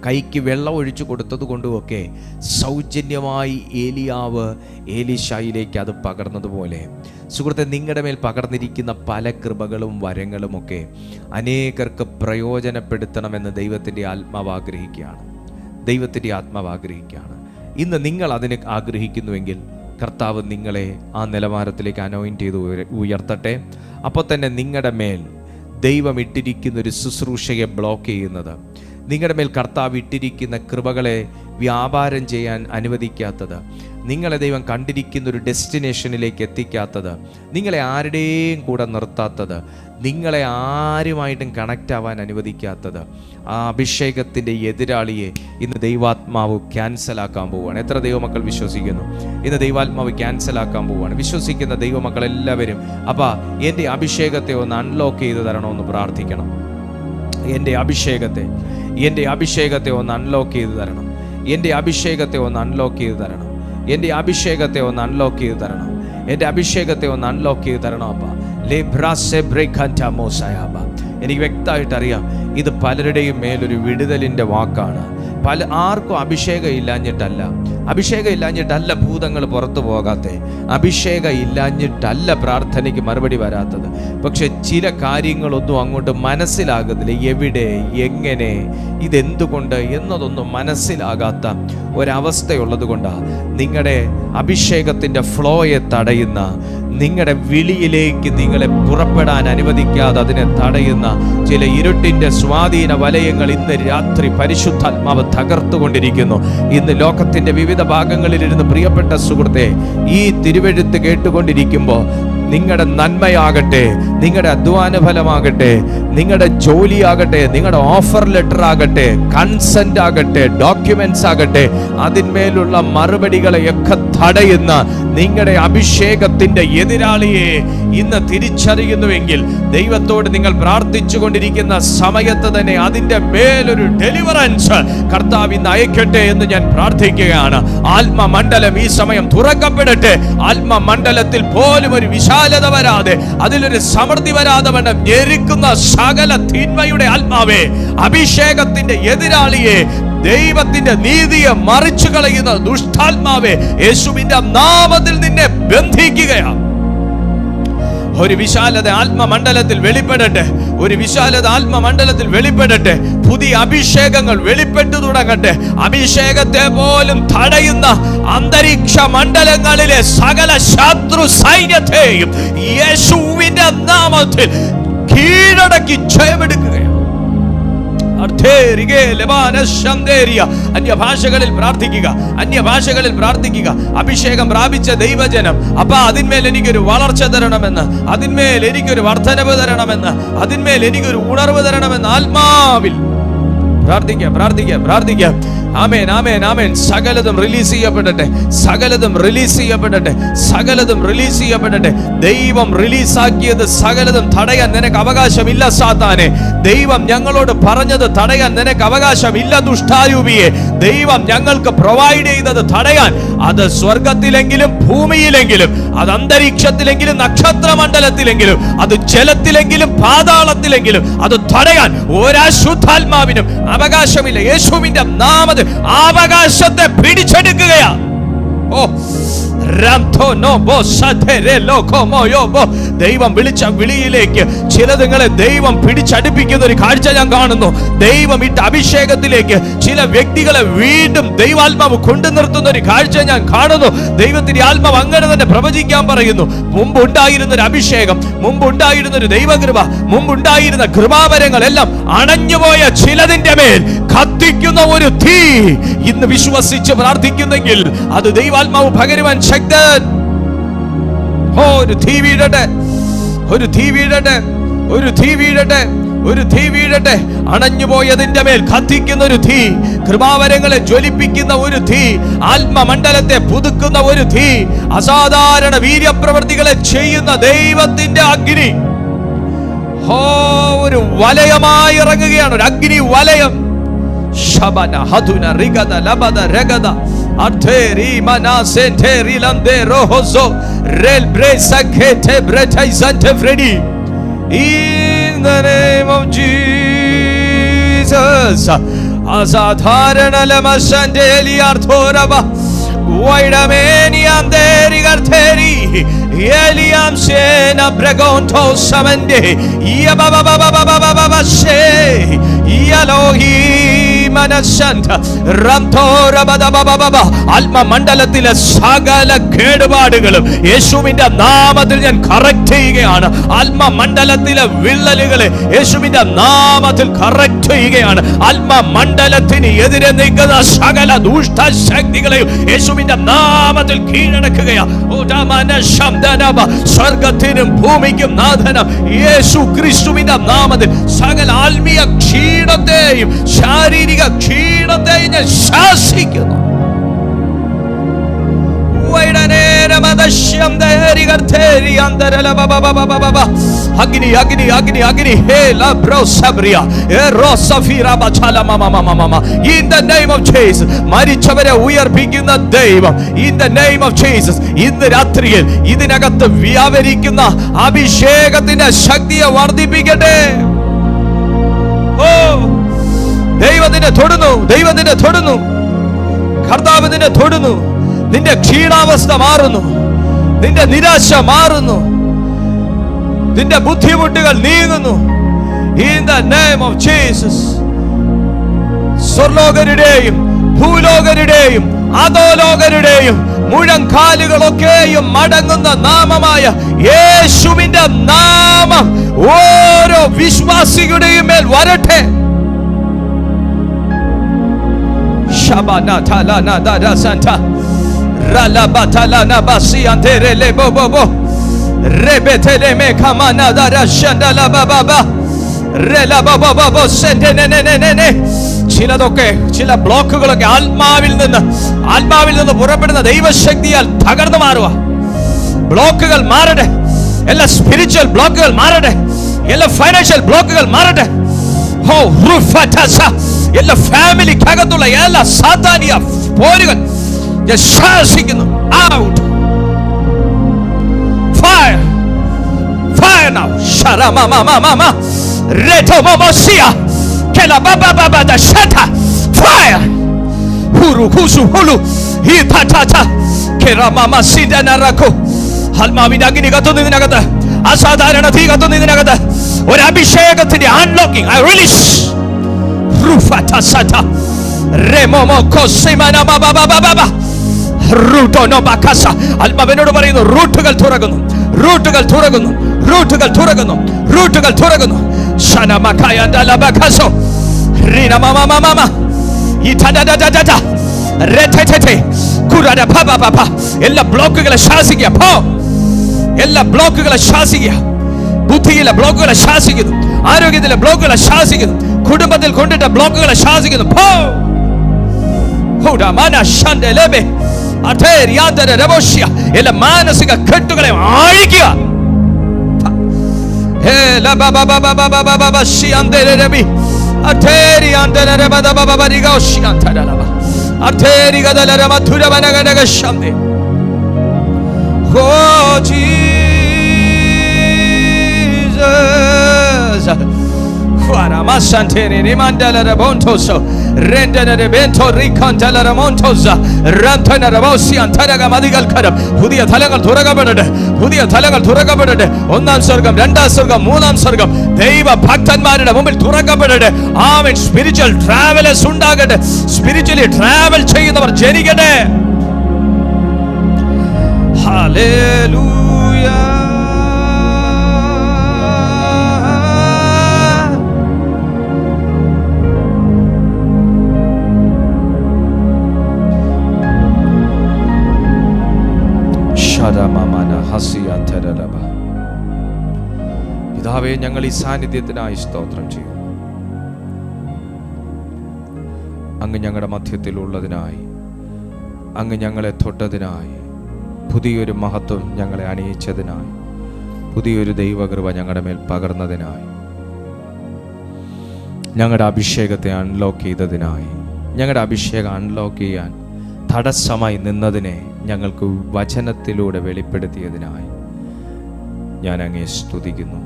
കൈക്ക് വെള്ളം ഒഴിച്ചു കൊടുത്തത് കൊണ്ടുമൊക്കെ സൗജന്യമായി ഏലിയാവ് ഏലീശായിലേക്ക് അത് പകർന്നതുപോലെ, സുഹൃത്തെ, നിങ്ങളുടെ മേൽ പകർന്നിരിക്കുന്ന പല കൃപകളും വരങ്ങളുമൊക്കെ അനേകർക്ക് പ്രയോജനപ്പെടുത്തണമെന്ന് ദൈവത്തിൻ്റെ ആത്മാവ് ആഗ്രഹിക്കുകയാണ്. ദൈവത്തിൻ്റെ ആത്മാവ് ആഗ്രഹിക്കുകയാണ്. ഇന്ന് നിങ്ങൾ അതിന് ആഗ്രഹിക്കുന്നുവെങ്കിൽ കർത്താവ് നിങ്ങളെ ആ നിലവാരത്തിലേക്ക് അനോയിൻറ്റ് ചെയ്ത് ഉയർത്തട്ടെ. അപ്പോൾ തന്നെ നിങ്ങളുടെ മേൽ ദൈവം ഇട്ടിരിക്കുന്ന ഒരു ശുശ്രൂഷയെ ബ്ലോക്ക് ചെയ്യുന്നത്, നിങ്ങളുടെ മേൽ കർത്താവ് ഇട്ടിരിക്കുന്ന കൃപകളെ വ്യാപാരം ചെയ്യാൻ അനുവദിക്കാത്തത്, നിങ്ങളെ ദൈവം കണ്ടിരിക്കുന്ന ഒരു ഡെസ്റ്റിനേഷനിലേക്ക് എത്തിക്കാത്തത്, നിങ്ങളെ ആരുടെയും കൂടെ നിർത്താത്തത്, നിങ്ങളെ ആരുമായിട്ടും കണക്റ്റ് ആവാൻ അനുവദിക്കാത്തത്, ആ അഭിഷേകത്തിൻ്റെ എതിരാളിയെ ഇന്ന് ദൈവാത്മാവ് ക്യാൻസലാക്കാൻ പോവുകയാണ്. എത്ര ദൈവമക്കൾ വിശ്വസിക്കുന്നു? ഇന്ന് ദൈവാത്മാവ് ക്യാൻസലാക്കാൻ പോവുകയാണ്. വിശ്വസിക്കുന്ന ദൈവമക്കൾ എല്ലാവരും അപ്പോൾ എൻ്റെ അഭിഷേകത്തെ ഒന്ന് അൺലോക്ക് ചെയ്ത് തരണമെന്ന് പ്രാർത്ഥിക്കണം. എൻ്റെ അഭിഷേകത്തെ ഒന്ന് അൺലോക്ക് ചെയ്ത് തരണം. എൻ്റെ അഭിഷേകത്തെ ഒന്ന് അൺലോക്ക് ചെയ്ത് തരണം. എൻ്റെ അഭിഷേകത്തെ ഒന്ന് അൺലോക്ക് ചെയ്ത് തരണം. എൻ്റെ അഭിഷേകത്തെ ഒന്ന് അൺലോക്ക് ചെയ്ത് തരണം. അപ്പ എനിക്ക് വ്യക്തമായിട്ട് അറിയാം, ഇത് പലരുടെയും മേലൊരു വിടുതലിൻ്റെ വാക്കാണ്. ആർക്കും അഭിഷേകം ഇല്ലാഞ്ഞിട്ടല്ല ഭൂതങ്ങൾ പുറത്തു പോകാത്തത്, അഭിഷേകം ഇല്ലാഞ്ഞിട്ടല്ല പ്രാർത്ഥനയ്ക്ക് മറുപടി വരാത്തത്. പക്ഷെ ചില കാര്യങ്ങളൊന്നും അങ്ങോട്ട് മനസ്സിലാകുന്നില്ല. എവിടെ, എങ്ങനെ, ഇതെന്തുകൊണ്ട് എന്നതൊന്നും മനസ്സിലാകാത്ത ഒരവസ്ഥയുള്ളത് കൊണ്ടാണ് നിങ്ങളുടെ അഭിഷേകത്തിൻ്റെ ഫ്ലോയെ തടയുന്ന, നിങ്ങളുടെ വിളിയിലേക്ക് നിങ്ങളെ പുറപ്പെടാൻ അനുവദിക്കാതെ അതിനെ തടയുന്ന ചില ഇരുട്ടിൻ്റെ സ്വാധീന വലയങ്ങൾ ഇന്ന് രാത്രി പരിശുദ്ധാത്മാവ് തകർത്തുകൊണ്ടിരിക്കുന്നു. ഇന്ന് ലോകത്തിൻ്റെ വിവിധ ഭാഗങ്ങളിലിരുന്ന് പ്രിയപ്പെട്ട സുഹൃത്തെ, ഈ തിരുവെഴുത്ത് കേട്ടുകൊണ്ടിരിക്കുമ്പോൾ നിങ്ങളുടെ നന്മയാകട്ടെ, നിങ്ങളുടെ അധ്വാന ഫലമാകട്ടെ, നിങ്ങളുടെ ജോലിയാകട്ടെ, നിങ്ങളുടെ ഓഫർ ലെറ്റർ ആകട്ടെ, കൺസെന്റ് ആകട്ടെ, ഡോക്യുമെന്റ്സ് ആകട്ടെ, അതിന്മേലുള്ള മറുപടികളെയൊക്കെ തടയുന്ന നിങ്ങളുടെ അഭിഷേകത്തിന്റെ എതിരാളിയെ ഇന്ന് തിരിച്ചറിയുന്നുവെങ്കിൽ ദൈവത്തോട് നിങ്ങൾ പ്രാർത്ഥിച്ചു കൊണ്ടിരിക്കുന്ന സമയത്ത് തന്നെ അതിന്റെ മേലൊരു ഡെലിവറൻസ് കർത്താവ് ഇന്ന് അയക്കട്ടെ എന്ന് ഞാൻ പ്രാർത്ഥിക്കുകയാണ്. ആത്മമണ്ഡലം ഈ സമയം തുറക്കപ്പെടട്ടെ. ആത്മമണ്ഡലത്തിൽ പോലും ഒരു വിശാലത വരാതെ, അതിലൊരു സമൃദ്ധി വരാതെ വേണം ഞെരുക്കുന്ന സകല തിന്മയുടെ ആത്മാവേ, അഭിഷേകത്തിന്റെ എതിരാളിയെ, ദൈവത്തിന്റെ നീതിയെ മറിച്ചു കളയുന്ന ദുഷ്ടാത്മാവേ, യേശുവിന്റെ നാമത്തിൽ നിന്നെ ബന്ധിക്കുകയാണ്. ഒരു വിശാലത ആത്മമണ്ഡലത്തിൽ വെളിപ്പെടട്ടെ. ഒരു വിശാലത ആത്മമണ്ഡലത്തിൽ വെളിപ്പെടട്ടെ. പുതിയ അഭിഷേകങ്ങൾ വെളിപ്പെട്ടു തുടങ്ങട്ടെ. അഭിഷേകത്തെ പോലും തടയുന്ന അന്തരീക്ഷ മണ്ഡലങ്ങളിലെ സകല ശത്രു സൈന്യത്തെയും യേശുവിന്റെ നാമത്തിൽ കീഴടക്കി ജയമെടുക്കുകയാണ്. അന്യഭാഷകളിൽ പ്രാർത്ഥിക്കുക. അഭിഷേകം പ്രാപിച്ച ദൈവജനം, അപ്പൊ അതിന്മേൽ എനിക്കൊരു വളർച്ച തരണമെന്ന്, അതിന്മേൽ എനിക്കൊരു വർധനവ് തരണമെന്ന്, അതിന്മേൽ എനിക്കൊരു ഉണർവ് തരണമെന്ന് ആത്മാവിൽ പ്രാർത്ഥിക്കുക. ആമേൻ, ആമേൻ, ആമേൻ. സകലതും റിലീസ് ചെയ്യപ്പെടട്ടെ. ദൈവം റിലീസാക്കിയത് സകലതും തടയാൻ നിനക്ക് അവകാശമില്ല സാത്താനെ. ദൈവം ഞങ്ങളോട് പറഞ്ഞത് തടയാൻ നിനക്ക് അവകാശമില്ല ദുഷ്ടാരൂപിയെ. ദൈവം ഞങ്ങൾക്ക് പ്രൊവൈഡ് ചെയ്തത് തടയാൻ, അത് സ്വർഗത്തിലെങ്കിലും ഭൂമിയിലെങ്കിലും, അത് അന്തരീക്ഷത്തിലെങ്കിലും നക്ഷത്രമണ്ഡലത്തിലെങ്കിലും, അത് ജലത്തിലെങ്കിലും പാതാളത്തിലെങ്കിലും, അത് തടയാൻ ഒരശുദ്ധാത്മാവിനും അവകാശമില്ല. യേശുവിന്റെ നാമത്തിൽ അവകാശത്തെ പിടിച്ചെടുക്കുകയാ. ദൈവം വിളിച്ച വിളിയിലേക്ക് ചിലതുങ്ങളെ ദൈവം പിടിച്ചടുപ്പിക്കുന്ന ഒരു കാഴ്ച ഞാൻ കാണുന്നു. ദൈവം ഇട്ട അഭിഷേകത്തിലേക്ക് ചില വ്യക്തികളെ വീണ്ടും ദൈവാത്മാവ് കൊണ്ടു നിർത്തുന്ന ഒരു കാഴ്ച ഞാൻ കാണുന്നു. ദൈവത്തിന്റെ ആത്മാവ് അങ്ങനെ തന്നെ പ്രവചിക്കാൻ പറയുന്നു. മുമ്പുണ്ടായിരുന്ന ഒരു അഭിഷേകം, മുമ്പുണ്ടായിരുന്ന ഒരു ദൈവകൃപ, മുമ്പുണ്ടായിരുന്ന കൃപാവരങ്ങൾ എല്ലാം അണഞ്ഞുപോയ ചിലതിന്റെ മേൽ കത്തിക്കുന്ന ഒരു തീ ഇന്ന് വിശ്വസിച്ച് പ്രാർത്ഥിക്കുന്നെങ്കിൽ അത് ദൈവാത്മാവ് പകരുവാൻ ശക്തൻ. ഒരു തീ വീഴട്ടെ. അണഞ്ഞുപോയതിന്റെ മേൽ കത്തിക്കുന്ന ഒരു തീ, കൃപാവരങ്ങളെ ജ്വലിപ്പിക്കുന്ന ഒരു തീ, ആത്മമണ്ഡലത്തെ പുതുക്കുന്ന ഒരു തീ, അസാധാരണ വീര്യപ്രവൃത്തികളെ ചെയ്യുന്ന ദൈവത്തിന്റെ അഗ്നി ഒരു വലയമായി ഇറങ്ങുകയാണ്. ഒരു അഗ്നി വലയം. ശബന ഹതുന റിഗദ ലബദ രഗദ അർഥേരി മനസെന്റേരി ലംദേ റോഹോസോ റെൽ ബ്രേസഖേതെ ബ്രേറ്റൈസന്റേ Freddy. In the name of Jesus. അസാധാരണ ലമശന്റേലി അർഥോരബ വൈഡമേനി Andhari ഗർഥേരി Eliam Shena Bregonto Samende Yabababababababashe Yalohi ആത്മമണ്ഡലത്തിലെ സകല കേടുപാടുകളും യേശുവിന്റെ നാമത്തിൽ ഞാൻ കറക്റ്റ് ചെയ്യുകയാണ്. ആത്മമണ്ഡലത്തിലെ വിള്ളലുകളെ യേശുവിന്റെ നാമത്തിൽ കറക്റ്റ് ചെയ്യുകയാണ്. ആത്മമണ്ഡലത്തിന് എതിരെ നിൽക്കുന്ന സകല ദുഷ്ടശക്തികളെയും യേശുവിന്റെ നാമത്തിൽ കീഴടക്കുകയാണ്. സ്വർഗത്തിനും ഭൂമിക്കും നാഥനം യേശു ക്രിസ്തുവിന്റെ നാമത്തിൽ സകല ആത്മീയ ക്ഷീണത്തെയും ശാരീരിക ക്ഷീണത്തെയും ഞാൻ ശാസിക്കുന്നു. അഗ്നി അഗ്നി അഗ്നി അഗ്നി ഹേ ലബ്രോ സബ്രിയ എറോ സഫീറ ബചല മമ in the name of Jesus. മരിച്ചവരെ ഉയർപ്പിക്കുന്ന ദൈവം in the name of Jesus. ഇന്ന് രാത്രിയിൽ ഇതിനകത്ത് വ്യാപരിക്കുന്ന അഭിഷേകത്തിന്റെ ശക്തിയെ വർദ്ധിപ്പിക്കട്ടെ. ഓ ദൈവം നിന്നെ തൊടുന്നു, ദൈവം നിന്നെ തൊടുന്നു, കർത്താവ് നിന്നെ തൊടുന്നു. നിന്റെ ക്ഷീണാവസ്ഥ മാറുന്നു, നിന്റെ നിരാശ മാറുന്നു, നിന്റെ ബുദ്ധിമുട്ടുകൾ നീങ്ങുന്നു. In the name of Jesus. സ്വർലോകരുടെയും ഭൂലോകരുടെയും അധോലോകരുടെയും മുഴങ്കാലുകളൊക്കെയും മടങ്ങുന്ന നാമമായ യേശുവിന്റെ നാമം ഓരോ വിശ്വാസിയുടെയും മേൽ വരട്ടെ. Shabana talana da santa rala batalana basi anderele bobo rebetele me kamana da shandala baba rela baba sendenene. ചിലതൊക്കെ ചില ബ്ലോക്കുകളൊക്കെ ആത്മാവിൽ നിന്ന് പുറപ്പെടുന്ന ദൈവശക്തിയാൽ തകർന്നു മാറുക. ബ്ലോക്കുകൾ മാറട്ടെ, എല്ലാ സ്പിരിച്വൽ ബ്ലോക്കുകൾ മാറട്ടെ, എല്ലാ ഫൈനാൻഷ്യൽ ബ്ലോക്കുകൾ മാറട്ടെ. ഓ റുഫതസ എല്ലാ ഫാമിലിക്കകത്തുള്ള എല്ലാ സാത്താനിക പോരുകൾ ഞാൻ ശാസിക്കുന്നു. ഔട്ട് ഫയർ ഫയർ നൗ ശരമ മമ റെറ്റോ മമസിയ kela baba da shata fire huru husu hulu hitata kera mama sidana rako ആത്മാവിന്റെ അഗ്നി കത്തുന്നു ഇതിനകത്ത്, അസാധാരണ തീ കത്തുന്നു ഇതിനകത്ത്. ഒരു അഭിഷേകത്തിന്റെ unlocking I release rufata sata remomo kosimana baba ruto no bakasa. ആത്മാവിനോട് പറയുന്നു, റൂട്ടുകൾ തുറക്കുന്നു, റൂട്ടുകൾ തുറക്കുന്നു, റൂട്ടുകൾ തുറക്കുന്നു, റൂട്ടുകൾ തുറക്കുന്നു. ശനമകയണ്ടല ബകസോ റീന മമ മമ ഇതദദദദ റെറ്റെറ്റെ കുരദ പപപപ. എല്ലാ ബ്ലോക്കുകളെ ശാസിക്കുക, പോ. എല്ലാ ബ്ലോക്കുകളെ ശാസിക്കുക. ബുദ്ധിയിലെ ബ്ലോക്കുകളെ ശാസിക്കുന്നു, ആരോഗ്യത്തിലെ ബ്ലോക്കുകളെ ശാസിക്കുന്നു, കുടുംബത്തിൽ കൊണ്ടിട്ട ബ്ലോക്കുകളെ ശാസിക്കുന്നു, പോ. എല്ലാ മാനസിക കെട്ടുകളെ അഴിക്കുക. പുതിയ തലങ്ങൾ തുറക്കപ്പെടട്ടെ, പുതിയ തലങ്ങൾ തുറക്കപ്പെടട്ടെ. ഒന്നാം സ്വർഗം, രണ്ടാം സ്വർഗം, മൂന്നാം സ്വർഗം ദൈവ ഭക്തന്മാരുടെ മുമ്പിൽ തുറക്കപ്പെടട്ടെ. ആമേൻ. സ്പിരിച്വൽ ട്രാവലേഴ്സ് ഉണ്ടാകട്ടെ, സ്പിരിച്വലി ട്രാവൽ ചെയ്യുന്നവർ ജനിക്കട്ടെ. ഹല്ലേലൂയ. പിതാവേ, ഞങ്ങൾ ഈ സാന്നിധ്യത്തിനായി സ്തോത്രം ചെയ്യും. അങ്ങ് ഞങ്ങളുടെ മധ്യത്തിലുള്ളതിനായി, അങ്ങ് ഞങ്ങളെ തൊട്ടതിനായി, പുതിയൊരു മഹത്വം ഞങ്ങളെ അണിയിച്ചതിനായി, പുതിയൊരു ദൈവകൃപ ഞങ്ങളുടെ മേൽ പകർന്നതിനായി, ഞങ്ങളുടെ അഭിഷേകത്തെ അൺലോക്ക് ചെയ്തതിനായി, ഞങ്ങളുടെ അഭിഷേകം അൺലോക്ക് ചെയ്യാൻ തടസ്സമായി നിന്നതിനെ ഞങ്ങൾക്ക് വചനത്തിലൂടെ വെളിപ്പെടുത്തിയതിനായി ഞാൻ അങ്ങയെ സ്തുതിക്കുന്നു.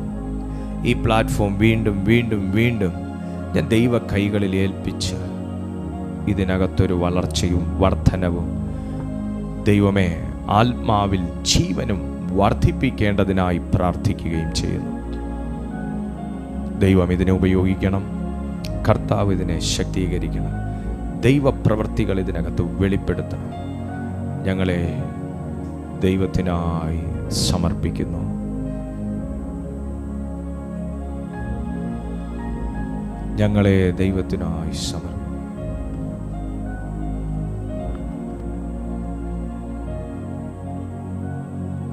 ഈ പ്ലാറ്റ്ഫോം വീണ്ടും വീണ്ടും വീണ്ടും ഞാൻ ദൈവ കൈകളിൽ ഏൽപ്പിച്ച് ഇതിനകത്തൊരു വളർച്ചയും വർധനവും ദൈവമേ ആത്മാവിൽ ജീവനും വർദ്ധിപ്പിക്കേണ്ടതിനായി പ്രാർത്ഥിക്കുകയും ചെയ്യുന്നു. ദൈവം ഇതിനെ ഉപയോഗിക്കണം. കർത്താവ് ഇതിനെ ശക്തീകരിക്കണം. ദൈവപ്രവൃത്തികൾ ഇതിനകത്ത് വെളിപ്പെടുത്തണം. ഞങ്ങളെ ദൈവത്തിനായി സമർപ്പിക്കുന്നു. ഞങ്ങളെ ദൈവത്തിനായി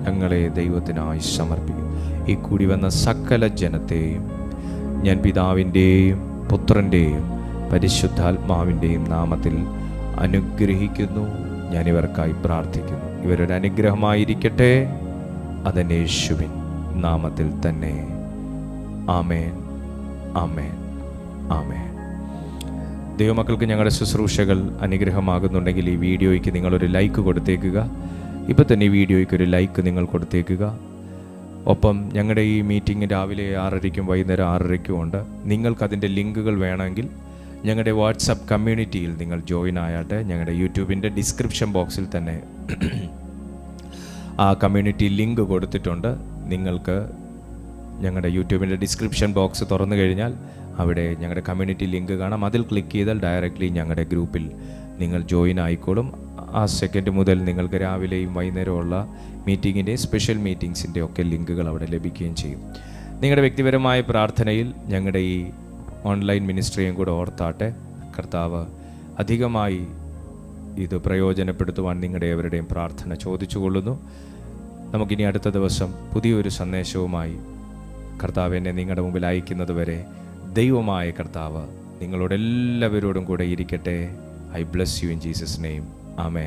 ഞങ്ങളെ ദൈവത്തിനായി സമർപ്പിക്കും. ഈ കൂടി വന്ന സകല ജനത്തെയും ഞാൻ പിതാവിൻ്റെയും പുത്രൻ്റെയും പരിശുദ്ധാത്മാവിൻ്റെയും നാമത്തിൽ അനുഗ്രഹിക്കുന്നു. ഞാൻ ഇവർക്കായി പ്രാർത്ഥിക്കുന്നു. ഇവരൊരു അനുഗ്രഹമായിരിക്കട്ടെ. അതെന്നെ യേശുവിൻ നാമത്തിൽ തന്നെ. ആമേൻ, ആമേൻ, ആമേൻ. ദൈവമക്കൾക്ക് ഞങ്ങളുടെ ശുശ്രൂഷകൾ അനുഗ്രഹമാകുന്നുണ്ടെങ്കിൽ ഈ വീഡിയോയ്ക്ക് നിങ്ങളൊരു ലൈക്ക് കൊടുത്തേക്കുക. ഇപ്പം തന്നെ ഈ വീഡിയോയ്ക്ക് ഒരു ലൈക്ക് നിങ്ങൾ കൊടുത്തേക്കുക. ഒപ്പം ഞങ്ങളുടെ ഈ മീറ്റിംഗ് രാവിലെ 6:30 വൈകുന്നേരം 6:30 ഉണ്ട്. നിങ്ങൾക്കതിൻ്റെ ലിങ്കുകൾ വേണമെങ്കിൽ ഞങ്ങളുടെ വാട്സപ്പ് കമ്മ്യൂണിറ്റിയിൽ നിങ്ങൾ ജോയിൻ ആയാട്ടെ. ഞങ്ങളുടെ യൂട്യൂബിൻ്റെ ഡിസ്ക്രിപ്ഷൻ ബോക്സിൽ തന്നെ ആ കമ്മ്യൂണിറ്റി ലിങ്ക് കൊടുത്തിട്ടുണ്ട്. നിങ്ങൾക്ക് ഞങ്ങളുടെ യൂട്യൂബിൻ്റെ ഡിസ്ക്രിപ്ഷൻ ബോക്സ് തുറന്നു കഴിഞ്ഞാൽ അവിടെ ഞങ്ങളുടെ കമ്മ്യൂണിറ്റി ലിങ്ക് കാണാം. അതിൽ ക്ലിക്ക് ചെയ്താൽ ഡയറക്റ്റ്ലി ഞങ്ങളുടെ ഗ്രൂപ്പിൽ നിങ്ങൾ ജോയിൻ ആയിക്കോളും. ആ സെക്കൻഡ് മുതൽ നിങ്ങൾക്ക് രാവിലെയും വൈകുന്നേരമുള്ള മീറ്റിങ്ങിൻ്റെയും സ്പെഷ്യൽ മീറ്റിങ്സിൻ്റെ ഒക്കെ ലിങ്കുകൾ അവിടെ ലഭിക്കുകയും ചെയ്യും. നിങ്ങളുടെ വ്യക്തിപരമായ പ്രാർത്ഥനയിൽ ഞങ്ങളുടെ ഈ ഓൺലൈൻ മിനിസ്ട്രിയും കൂടെ ഓർത്താട്ടെ. കർത്താവ് അധികമായി ഇത് പ്രയോജനപ്പെടുത്തുവാൻ നിങ്ങളുടെ എവരുടെയും പ്രാർത്ഥന ചോദിച്ചുകൊള്ളുന്നു. നമുക്കിനി അടുത്ത ദിവസം പുതിയൊരു സന്ദേശവുമായി കർത്താവ് എന്നെ നിങ്ങളുടെ മുമ്പിൽ അയക്കുന്നത് വരെ ദൈവമായ കർത്താവ് നിങ്ങളോട് എല്ലാവരോടും കൂടെ ഇരിക്കട്ടെ. I bless you in Jesus' name. Amen.